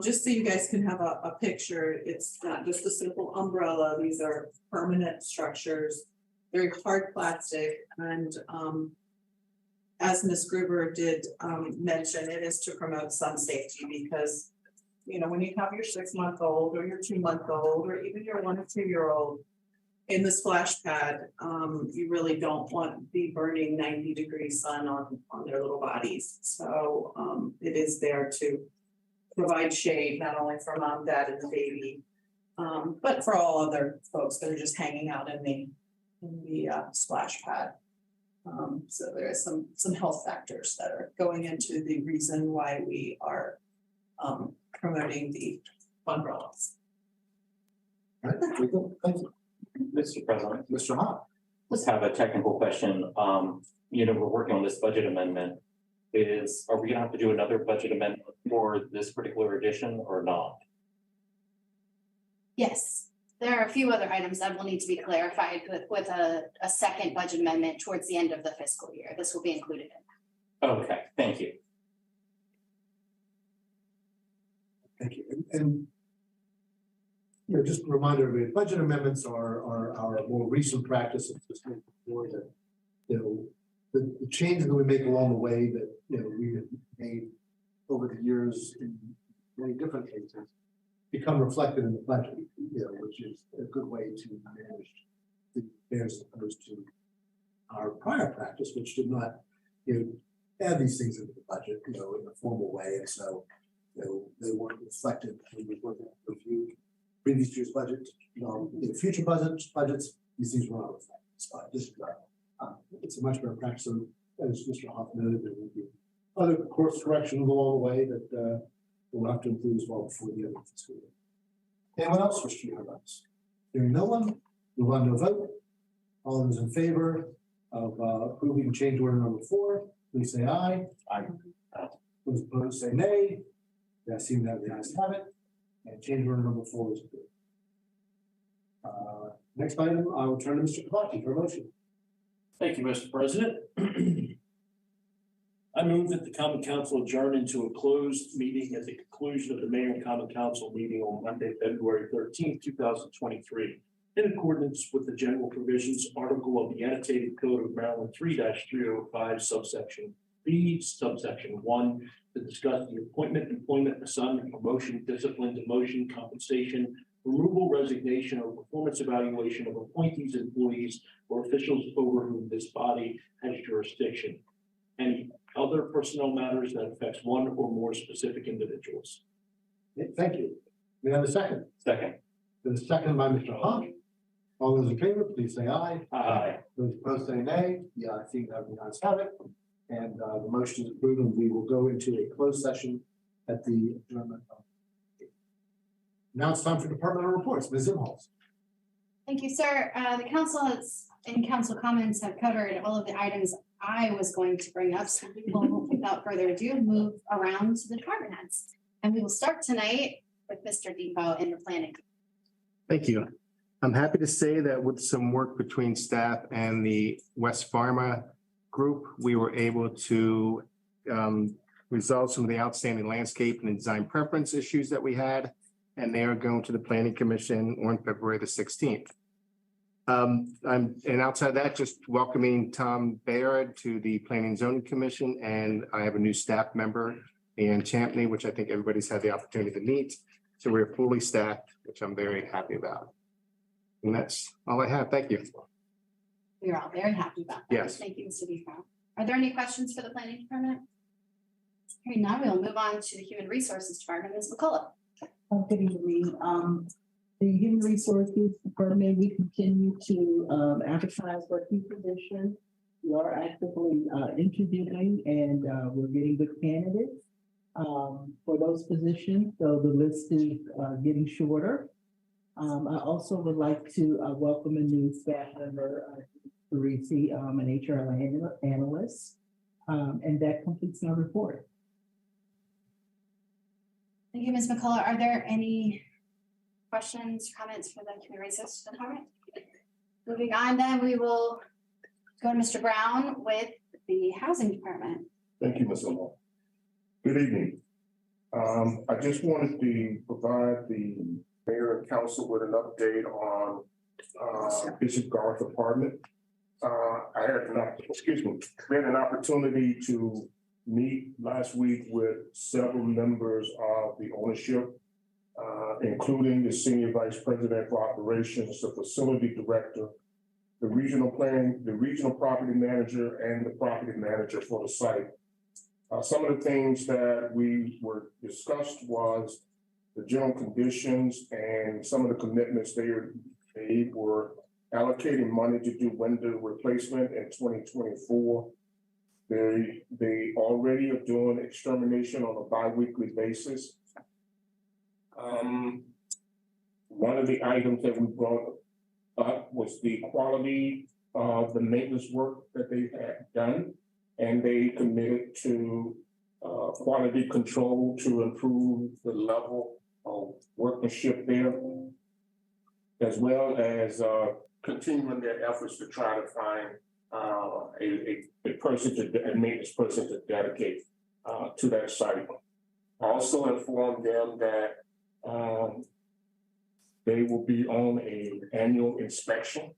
Just so you guys can have a picture, it's not just a simple umbrella. These are permanent structures, very hard plastic. And as Ms. Gruber did mention, it is to promote sun safety because, you know, when you have your 6-month-old or your 2-month-old or even your 1 or 2-year-old in the splash pad, you really don't want the burning 90-degree sun on their little bodies. So it is there to provide shade, not only for mom, dad, and the baby, but for all other folks that are just hanging out in the splash pad. So there is some health factors that are going into the reason why we are promoting the umbrellas. All right, very good. Thank you. Mr. President, Mr. Hahn. let's have a technical question. We're working on this budget amendment. Are we gonna have to do another budget amendment for this particular edition or not? Yes, there are a few other items that will need to be clarified with a second budget amendment towards the end of the fiscal year. This will be included in that. Okay, thank you. Thank you. And just a reminder, everybody, budget amendments are our more recent practice of just making sure that, the changes that we make along the way that, we have made over the years in many different cases become reflected in the budget, which is a good way to manage the affairs as opposed to our prior practice, which did not, add these things into the budget, in a formal way. And so, they weren't reflected when we were going to review previous year's budget. In future budgets, these things were not reflected. So it's a much better practice. So, as Mr. Hoff noted, there will be other course corrections along the way that we'll have to include as well before the end of the fiscal year. Anyone else wish to hear about this? Hearing no one, move on to a vote. All those in favor of approving change order number 4, please say aye. Aye. Those opposed say nay. Yeah, seeing that the ayes have it, and change order number 4 is approved. Next item, I will turn to Mr. Kabaki for a motion. Thank you, Mr. President. I move that the common council adjourn into a closed meeting at the conclusion of the mayor and common council meeting on Monday, February 13th, 2023. In accordance with the general provisions article of the annotated code of Maryland 3-305 subsection B, subsection 1, to discuss the appointment, employment, assignment, promotion, discipline, demotion, compensation, removal, resignation, or performance evaluation of appointees, employees, or officials over whom this body has jurisdiction. Any other personnel matters that affects one or more specific individuals. Thank you. We have a second. Second. The second by Mr. Hawk. All those in favor, please say aye. Aye. Those opposed say nay. The ayes seem to have the ayes have it. And the motion is approved, and we will go into a closed session at the adjournment. Now it's time for departmental reports. Ms. Imhulse. Thank you, sir. The council and council comments have covered all of the items I was going to bring up. So we will, without further ado, move around to the department heads. And we will start tonight with Mr. Depot in the planning. Thank you. I'm happy to say that with some work between staff and the West Pharma group, we were able to resolve some of the outstanding landscape and design preference issues that we had. And they are going to the planning commission on February the 16th. And outside of that, just welcoming Tom Beyard to the Planning and Zoning Commission. And I have a new staff member, Ann Champney, which I think everybody's had the opportunity to meet. So we're fully staffed, which I'm very happy about. And that's all I have. Thank you. We are all very happy about that. Yes. Thank you, Mr. Depot. Are there any questions for the planning department? Hearing none, we'll move on to the human resources department. Ms. McCullough. Good evening. The Human Resources Department, we continue to advertise for key positions. We are actively interviewing and we're getting good candidates for those positions. So the list is getting shorter. I also would like to welcome a new staff member, Parisi, an HR analyst. And that completes my report. Thank you, Ms. McCullough. Are there any questions, comments for the human resources department? Moving on, then we will go to Mr. Brown with the housing department. Thank you, Ms. Omo. Good evening. I just wanted to provide the mayor and council with an update on Bishop Garth apartment. We had an opportunity to meet last week with several members of the ownership, including the senior vice president for operations, the facility director, the regional property manager, and the property manager for the site. Some of the things that we were discussed was the general conditions and some of the commitments they were allocating money to do window replacement in 2024. They already are doing extermination on a bi-weekly basis. One of the items that we brought up was the quality of the maintenance work that they had done. And they committed to quality control to improve the level of workmanship there, as well as continuing their efforts to try to find a maintenance person to dedicate to that site. I also informed them that they will be on an annual inspection.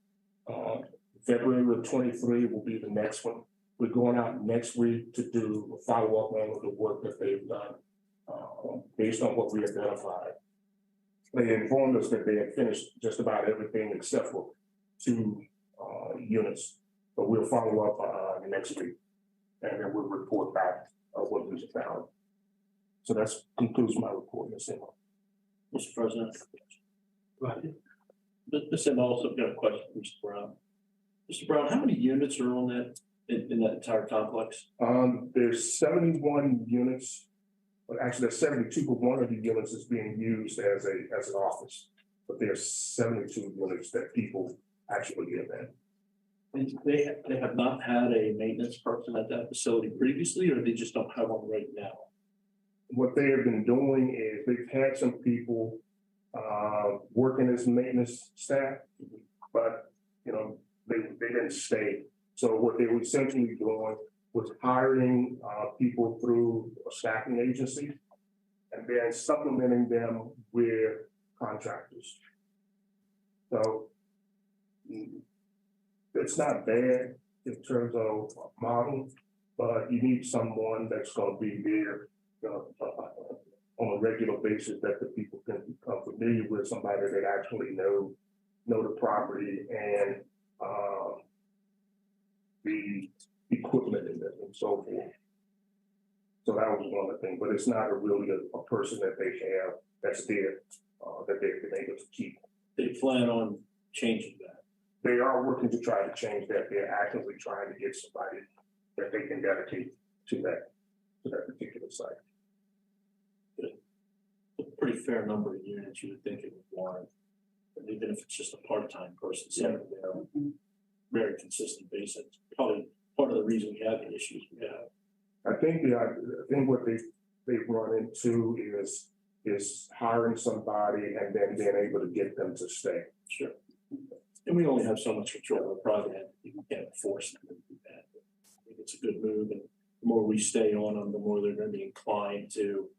February 23 will be the next one. We're going out next week to do a follow-up on the work that they've done based on what we identified. They informed us that they had finished just about everything except for 2 units, but we'll follow up next week and then we'll report back what was found. So that concludes my report, Ms. Emma. Mr. President. Right. Ms. Emma also got a question for Mr. Brown. Mr. Brown, how many units are on that in that entire complex? There's 71 units, but actually there's 72, but one of the units is being used as an office. But there's 72 units that people actually live in. And they have not had a maintenance person at that facility previously, or they just don't have one right now? what they have been doing is they've had some people working as maintenance staff, but, you know, they didn't stay. So what they were essentially doing was hiring people through a staffing agency and then supplementing them with contractors. So it's not bad in terms of model, but you need someone that's going to be there on a regular basis that the people can become familiar with, somebody that actually know the property and the equipment in it and so forth. So that was one of the things, but it's not really a person that they have that's there that they've been able to keep. They plan on changing that. They are working to try to change that. They're actively trying to get somebody that they can dedicate to that particular site. A pretty fair number of units you would think it would warrant, and even if it's just a part-time person sitting there on a very consistent basis. Probably part of the reason we have the issues we have. I think what they've run into is hiring somebody and then being able to get them to stay. Sure. And we only have so much control of the project. You can't force them to do that. I think it's a good move, and the more we stay on them, the more they're going to be inclined to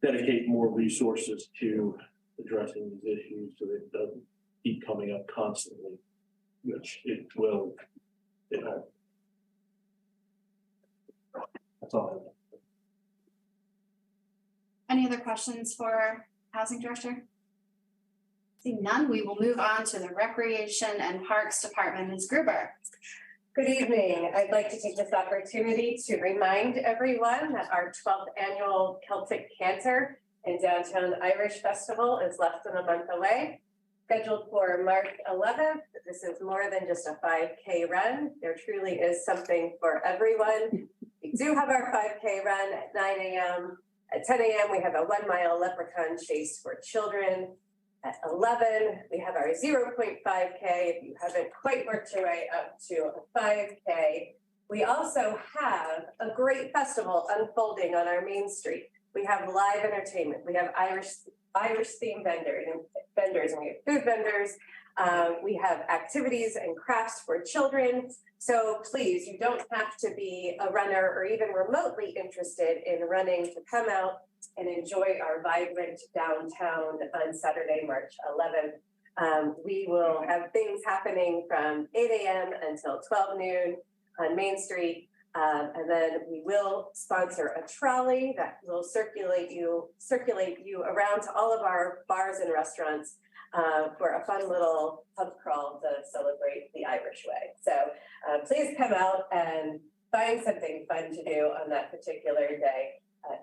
dedicate more resources to addressing these issues so that it doesn't keep coming up constantly, which it will. That's all I have. Any other questions for Housing Director? Seeing none, we will move on to the Recreation and Parks Department. Ms. Gruber. Good evening. I'd like to take this opportunity to remind everyone that our 12th annual Celtic Canter and Downtown Irish Festival is less than a month away. Scheduled for March 11th, this is more than just a 5K run. There truly is something for everyone. We do have our 5K run at 9 a.m. At 10 a.m., we have a 1 mile leprechaun chase for children. At 11, we have our 0.5K. If you haven't quite worked your way up to a 5K, we also have a great festival unfolding on our main street. We have live entertainment. We have Irish themed vendors, and we have food vendors. We have activities and crafts for children. So please, you don't have to be a runner or even remotely interested in running to come out and enjoy our vibrant downtown on Saturday, March 11th. We will have things happening from 8 a.m. until 12 noon on Main Street. And then we will sponsor a trolley that will circulate you around to all of our bars and restaurants for a fun little pub crawl to celebrate the Irish way. So please come out and find something fun to do on that particular day.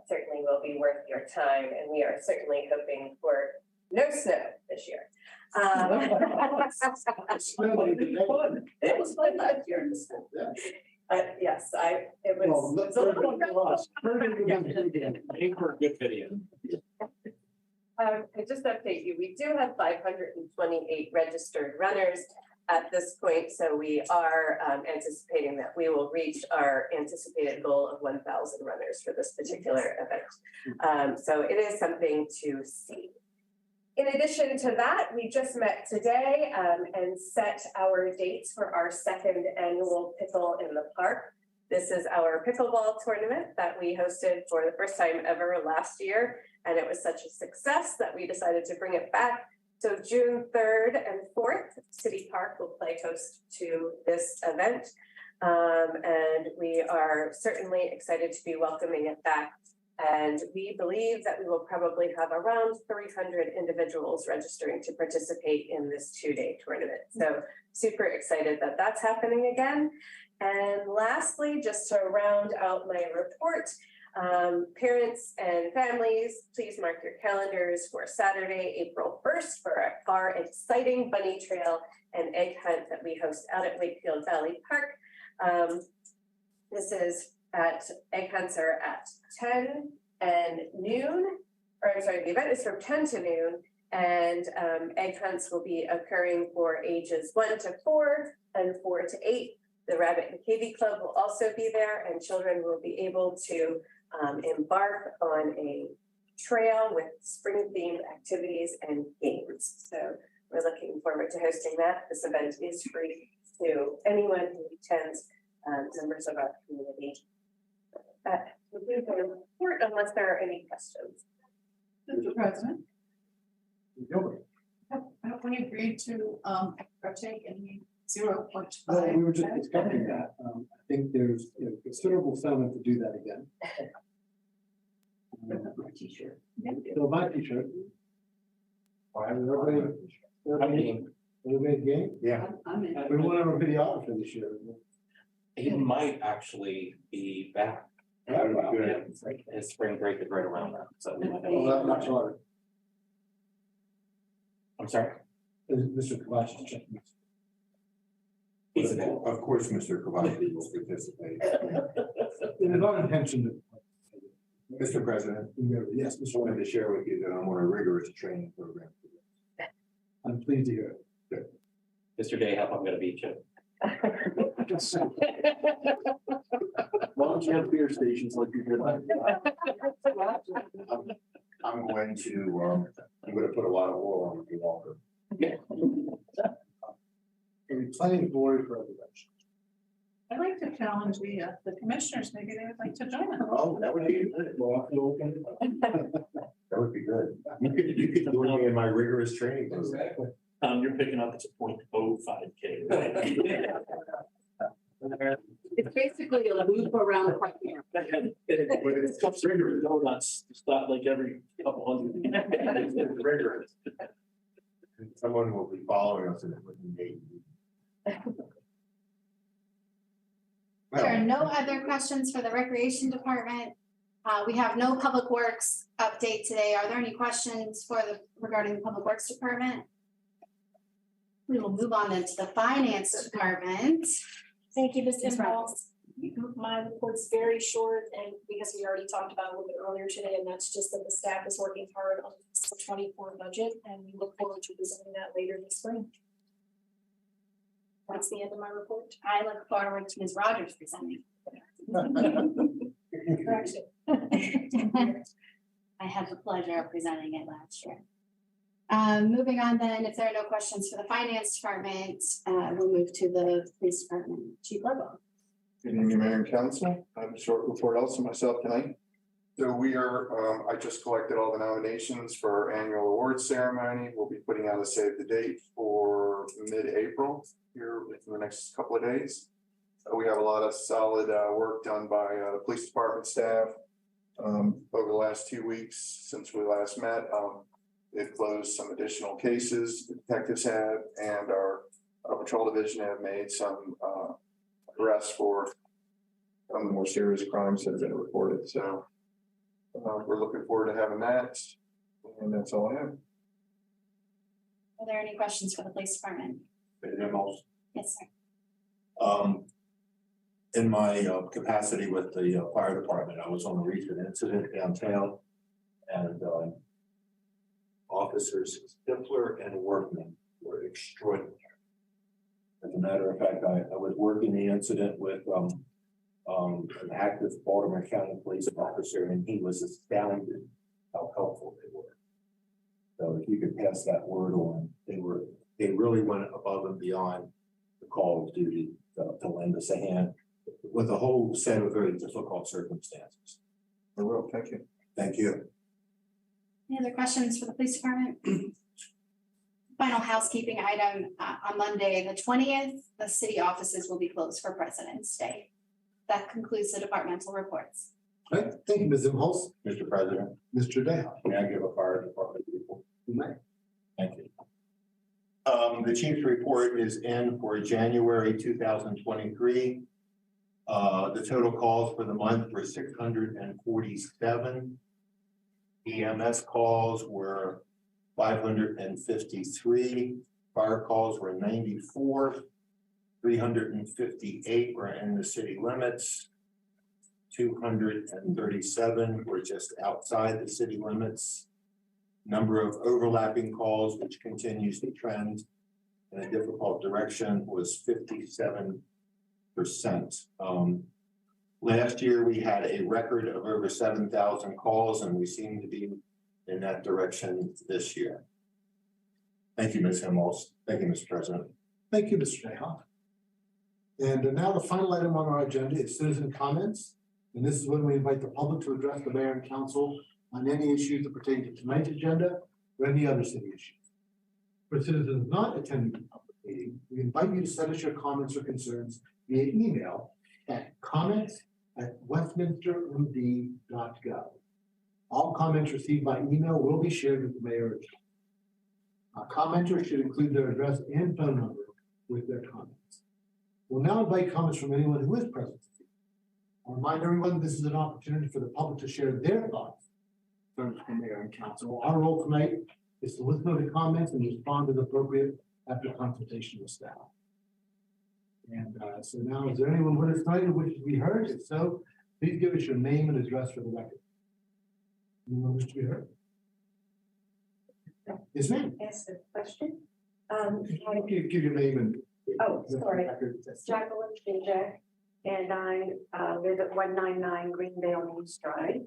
Certainly will be worth your time, and we are certainly hoping for no snow this year. It was fun last year. Yes, it was. Good video. I just update you, we do have 528 registered runners at this point, so we are anticipating that we will reach our anticipated goal of 1,000 runners for this particular event. So it is something to see. In addition to that, we just met today and set our dates for our second annual Pickle in the Park. This is our pickleball tournament that we hosted for the first time ever last year, and it was such a success that we decided to bring it back. So June 3rd and 4th, City Park will play host to this event. And we are certainly excited to be welcoming it back. And we believe that we will probably have around 300 individuals registering to participate in this 2-day tournament. So super excited that that's happening again. And lastly, just to round out my report, parents and families, please mark your calendars for Saturday, April 1st for our exciting bunny trail and egg hunt that we host out at Wakefield Valley Park. This is egg hunts are at 10 and noon, or I'm sorry, the event is from 10 to noon, and egg hunts will be occurring for ages 1 to 4 and 4 to 8. The Rabbit and Cavy Club will also be there, and children will be able to embark on a trail with spring themed activities and games. So we're looking forward to hosting that. This event is free to anyone who attends, members of our community. That would be the report unless there are any questions. Mr. President. Have we agreed to partake in the 0.5? Well, we were just discussing that. I think there's considerable sentiment to do that again. T-shirt. So my t-shirt. All right, everybody game? Yeah. I'm in. We want our videographer this year. He might actually be back. That would be good. It's like his spring break is right around that, so. we might have- Well, that's much harder. I'm sorry? Mr. Kavash is checking. He's Of course, Mr. Kowalski will participate. It is our intention to. Mr. President, Yes, just Mr. wanted to share with you that I'm on a rigorous training program. I'm pleased to hear it. Mr. Dayhoff, I'm gonna beat you. Why don't you have beer stations like you did? I'm going to put a lot of oil on the walker. There'll be plenty of glory for everybody. I'd like to challenge the commissioners, maybe they would like to join us. Oh, that would be good. That would be good. You could join me in my rigorous training program. Exactly. You're picking up, it's a 0.05K. It's basically a loop around the park here. But it's tough rigorous donuts, it's not like every couple hundred. It's rigorous. Someone will be following us in it with me. There are no other questions for the Recreation Department. We have no Public Works update today. Are there any questions regarding the Public Works Department? We will move on then to the Finance Department. Thank you, Ms. Ms. Imhulse. My report's very short, and because we already talked about it a little bit earlier today, and that's just that the staff is working hard on the 24 budget, and we look forward to presenting that later this spring. That's the end of my report. I look forward to Ms. Rogers presenting. Correction. I had the pleasure of presenting it last year. Moving on then, if there are no questions for the Finance Department, we'll move to the Police Department. Chief Ledwell. Good evening, Mayor and Council. I have a short report also myself tonight. So we are, I just collected all the nominations for our annual awards ceremony. We'll be putting out a save the date for mid-April here within the next couple of days. We have a lot of solid work done by the police department staff. Over the last 2 weeks since we last met, they've closed some additional cases the detectives have, and our patrol division have made some arrests for some of the more serious crimes that have been reported. So we're looking forward to having that, and that's all I have. Are there any questions for the Police Department? Yes, sir. In my capacity with the fire department, I was on a recent incident downtown, and officers Stifler and Workman were extraordinary. As a matter of fact, I was working the incident with an active Baltimore County police officer, and he was astounded how helpful they were. So if you could pass that word on, they really went above and beyond the call of duty to lend us a hand with a whole set of very difficult circumstances. I will, thank you. Thank you. Any other questions for the Police Department? Final housekeeping item, on Monday, the 20th, the city offices will be closed for President's Day. That concludes the departmental reports. Right, thank you, Ms. Imhulse. Mr. President, Mr. Dayhoff. may I give a fire department report? You may. Thank you. The chief's report is in for January 2023. The total calls for the month were 647. EMS calls were 553. Fire calls were 94. 358 were in the city limits. 237 were just outside the city limits. Number of overlapping calls, which continues to trend in a difficult direction, was 57%. Last year, we had a record of over 7,000 calls, and we seem to be in that direction this year. Thank you, Ms. Imhulse. Thank you, Mr. President. Thank you, Mr. Leahy. And now the final item on our agenda is citizen comments. And this is when we invite the public to address the mayor and council on any issues that pertain to tonight's agenda or any other city issues. For citizens not attending the public meeting, we invite you to send us your comments or concerns via email at comments@westminstermd.gov. All comments received by email will be shared with the mayor. Commenters should include their address and phone number with their comments. We'll now invite comments from anyone who is present. I'll remind everyone this is an opportunity for the public to share their thoughts from the mayor and council. Our role tonight is to listen to the comments and respond as appropriate after consultation with staff. And so now, is there anyone with us tonight who wishes to be heard? If so, please give us your name and address for the record. Anyone wish to be heard? Yes, ma'am. Ask a question. Give your name and. Oh, sorry. Jacquelyn Schingeck, and I live at 199 Greendale East Drive.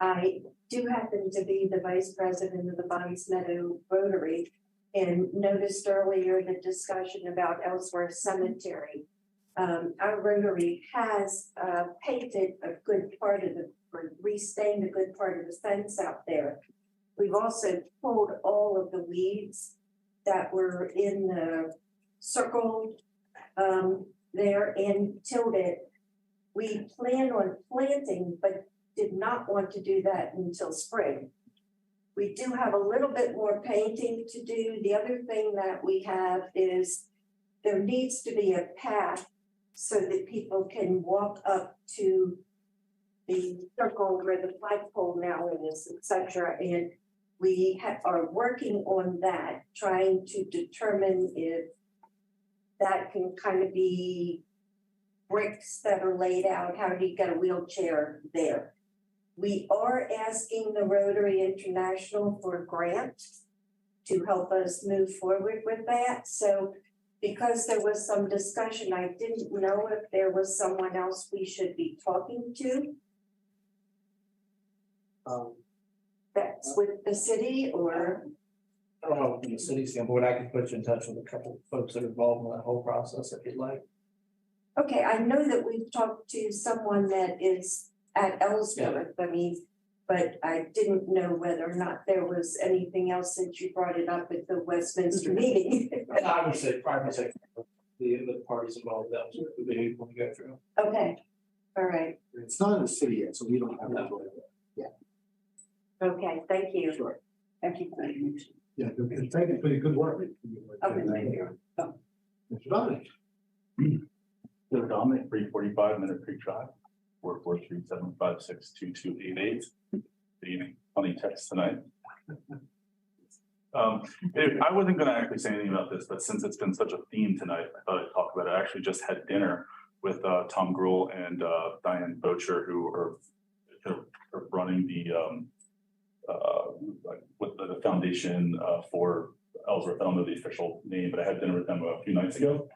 I do happen to be the vice president of the Bonnie's Meadow Rotary, and noticed earlier the discussion about Ellsworth Cemetery. Our Rotary has painted a good part of the, or restained a good part of the fence out there. We've also pulled all of the weeds that were in the circle there and tilled it. We plan on planting, but did not want to do that until spring. We do have a little bit more painting to do. The other thing that we have is there needs to be a path so that people can walk up to the circle where the flagpole now is, etc. And we are working on that, trying to determine if that can kind of be bricks that are laid out. How do you get a wheelchair there? We are asking the Rotary International for a grant to help us move forward with that. So because there was some discussion, I didn't know if there was someone else we should be talking to. That's with the city, or? I don't know from the city standpoint, I can put you in touch with a couple of folks that are involved in that whole process if you'd like. Okay, I know that we've talked to someone that is at Ellsworth, I mean, but I didn't know whether or not there was anything else since you brought it up at the Westminster meeting. I would say, probably say the parties involved, that was the big one to go through. Okay, all right. It's not in the city yet, so we don't have that. Yeah. Okay, thank you. Sure. Thank you for the information. Yeah, and thank you for your good work. Okay, thank you. Mr. Dominic. So Dominic, 345 Creek Drive, 443-756-2288. Funny text tonight. I wasn't going to actually say anything about this, but since it's been such a theme tonight, I thought I'd talk about it. I actually just had dinner with Tom Gruhl and Diane Bocher, who are running the with the foundation for Ellsworth. I don't know the official name, but I had dinner with them a few nights ago,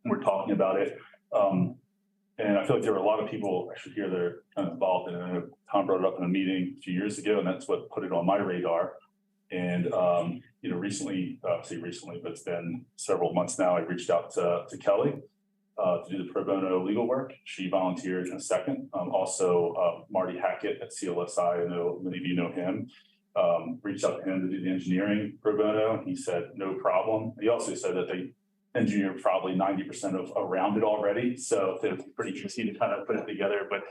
and we're talking about it. And I feel like there were a lot of people actually here that are kind of involved in it. I know Tom brought it up in a meeting a few years ago, and that's what put it on my radar. And recently, but it's been several months now, I reached out to Kelly to do the pro bono legal work. She volunteered in a second. Also, Marty Hackett at CLSI, I know many of you know him. Reached out to him to do the engineering pro bono. He said no problem. He also said that they engineered probably 90% of around it already, so it's pretty easy to kind of put it together. But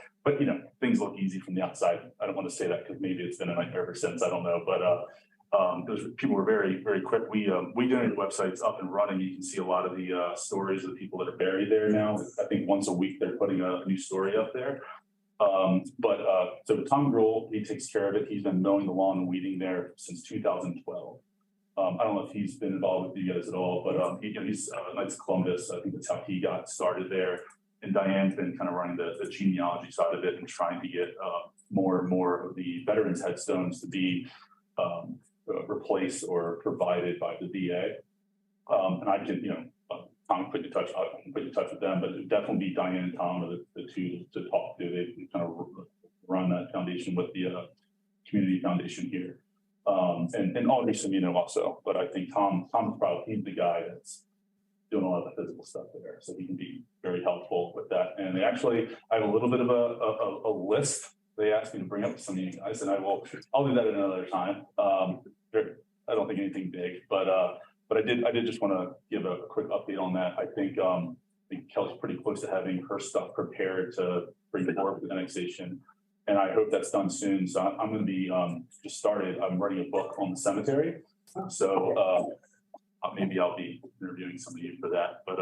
things look easy from the outside. I don't want to say that because maybe it's been a nightmare ever since. I don't know, but those people were very, very quick. We donated websites up and running. You can see a lot of the stories of the people that are buried there now. I think once a week they're putting a new story up there. So Tom Gruhl, he takes care of it. He's been mowing the lawn and weeding there since 2012. I don't know if he's been involved with you guys at all, but he's Knights of Columbus. I think that's how he got started there. And Diane's been kind of running the genealogy side of it and trying to get more and more of the veterans' headstones to be replaced or provided by the VA. And I can, Tom can put you in touch, I can put you in touch with them, but it'd definitely be Diane and Tom are the two to talk to. They kind of run that foundation with the community foundation here. And obviously, you know, also, but I think Tom's probably, he's the guy that's doing a lot of the physical stuff there, so he can be very helpful with that. And they actually, I have a little bit of a list. They asked me to bring up to some of you guys, and I'll do that at another time. I don't think anything big, but I did just want to give a quick update on that. I think Kelly's pretty close to having her stuff prepared to bring forward with annexation. And I hope that's done soon. So I'm going to be just started. I'm writing a book on the cemetery. So maybe I'll be interviewing somebody for that. But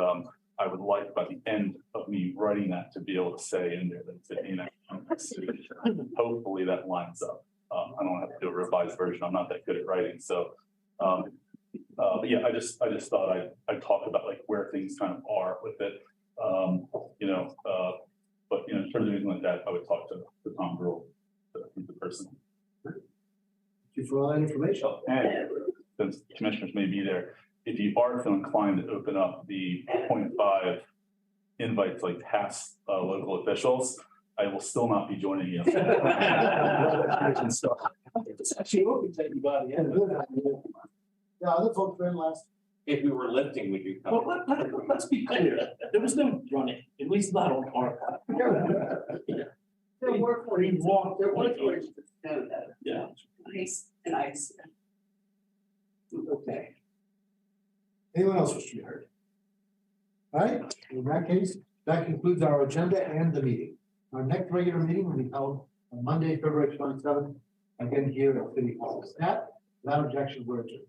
I would like by the end of me writing that to be able to say in there that it's, you know, hopefully that lines up. I don't have to do a revised version. I'm not that good at writing. So but yeah, I just thought I'd talk about like where things kind of are with it. You know, but you know, in terms of anything like that, I would talk to Tom Burrell, the person. Thank you for all that information. And since commissioners may be there, if you are feeling inclined to open up the 0.5 invites like past local officials, I will still not be joining you. It's actually open to anybody. Yeah, other folks ran last. If we were lifting, we could come. Well, let's be clear, there was no running, at least not on our part. There were We walked, there was ways to know that. yeah. Ice and ice. Okay. Anyone else wish to be heard? All right, in that case, that concludes our agenda and the meeting. Our next regular meeting will be held on Monday, February 27th, again here at City Hall. Without objection, we're adjourned.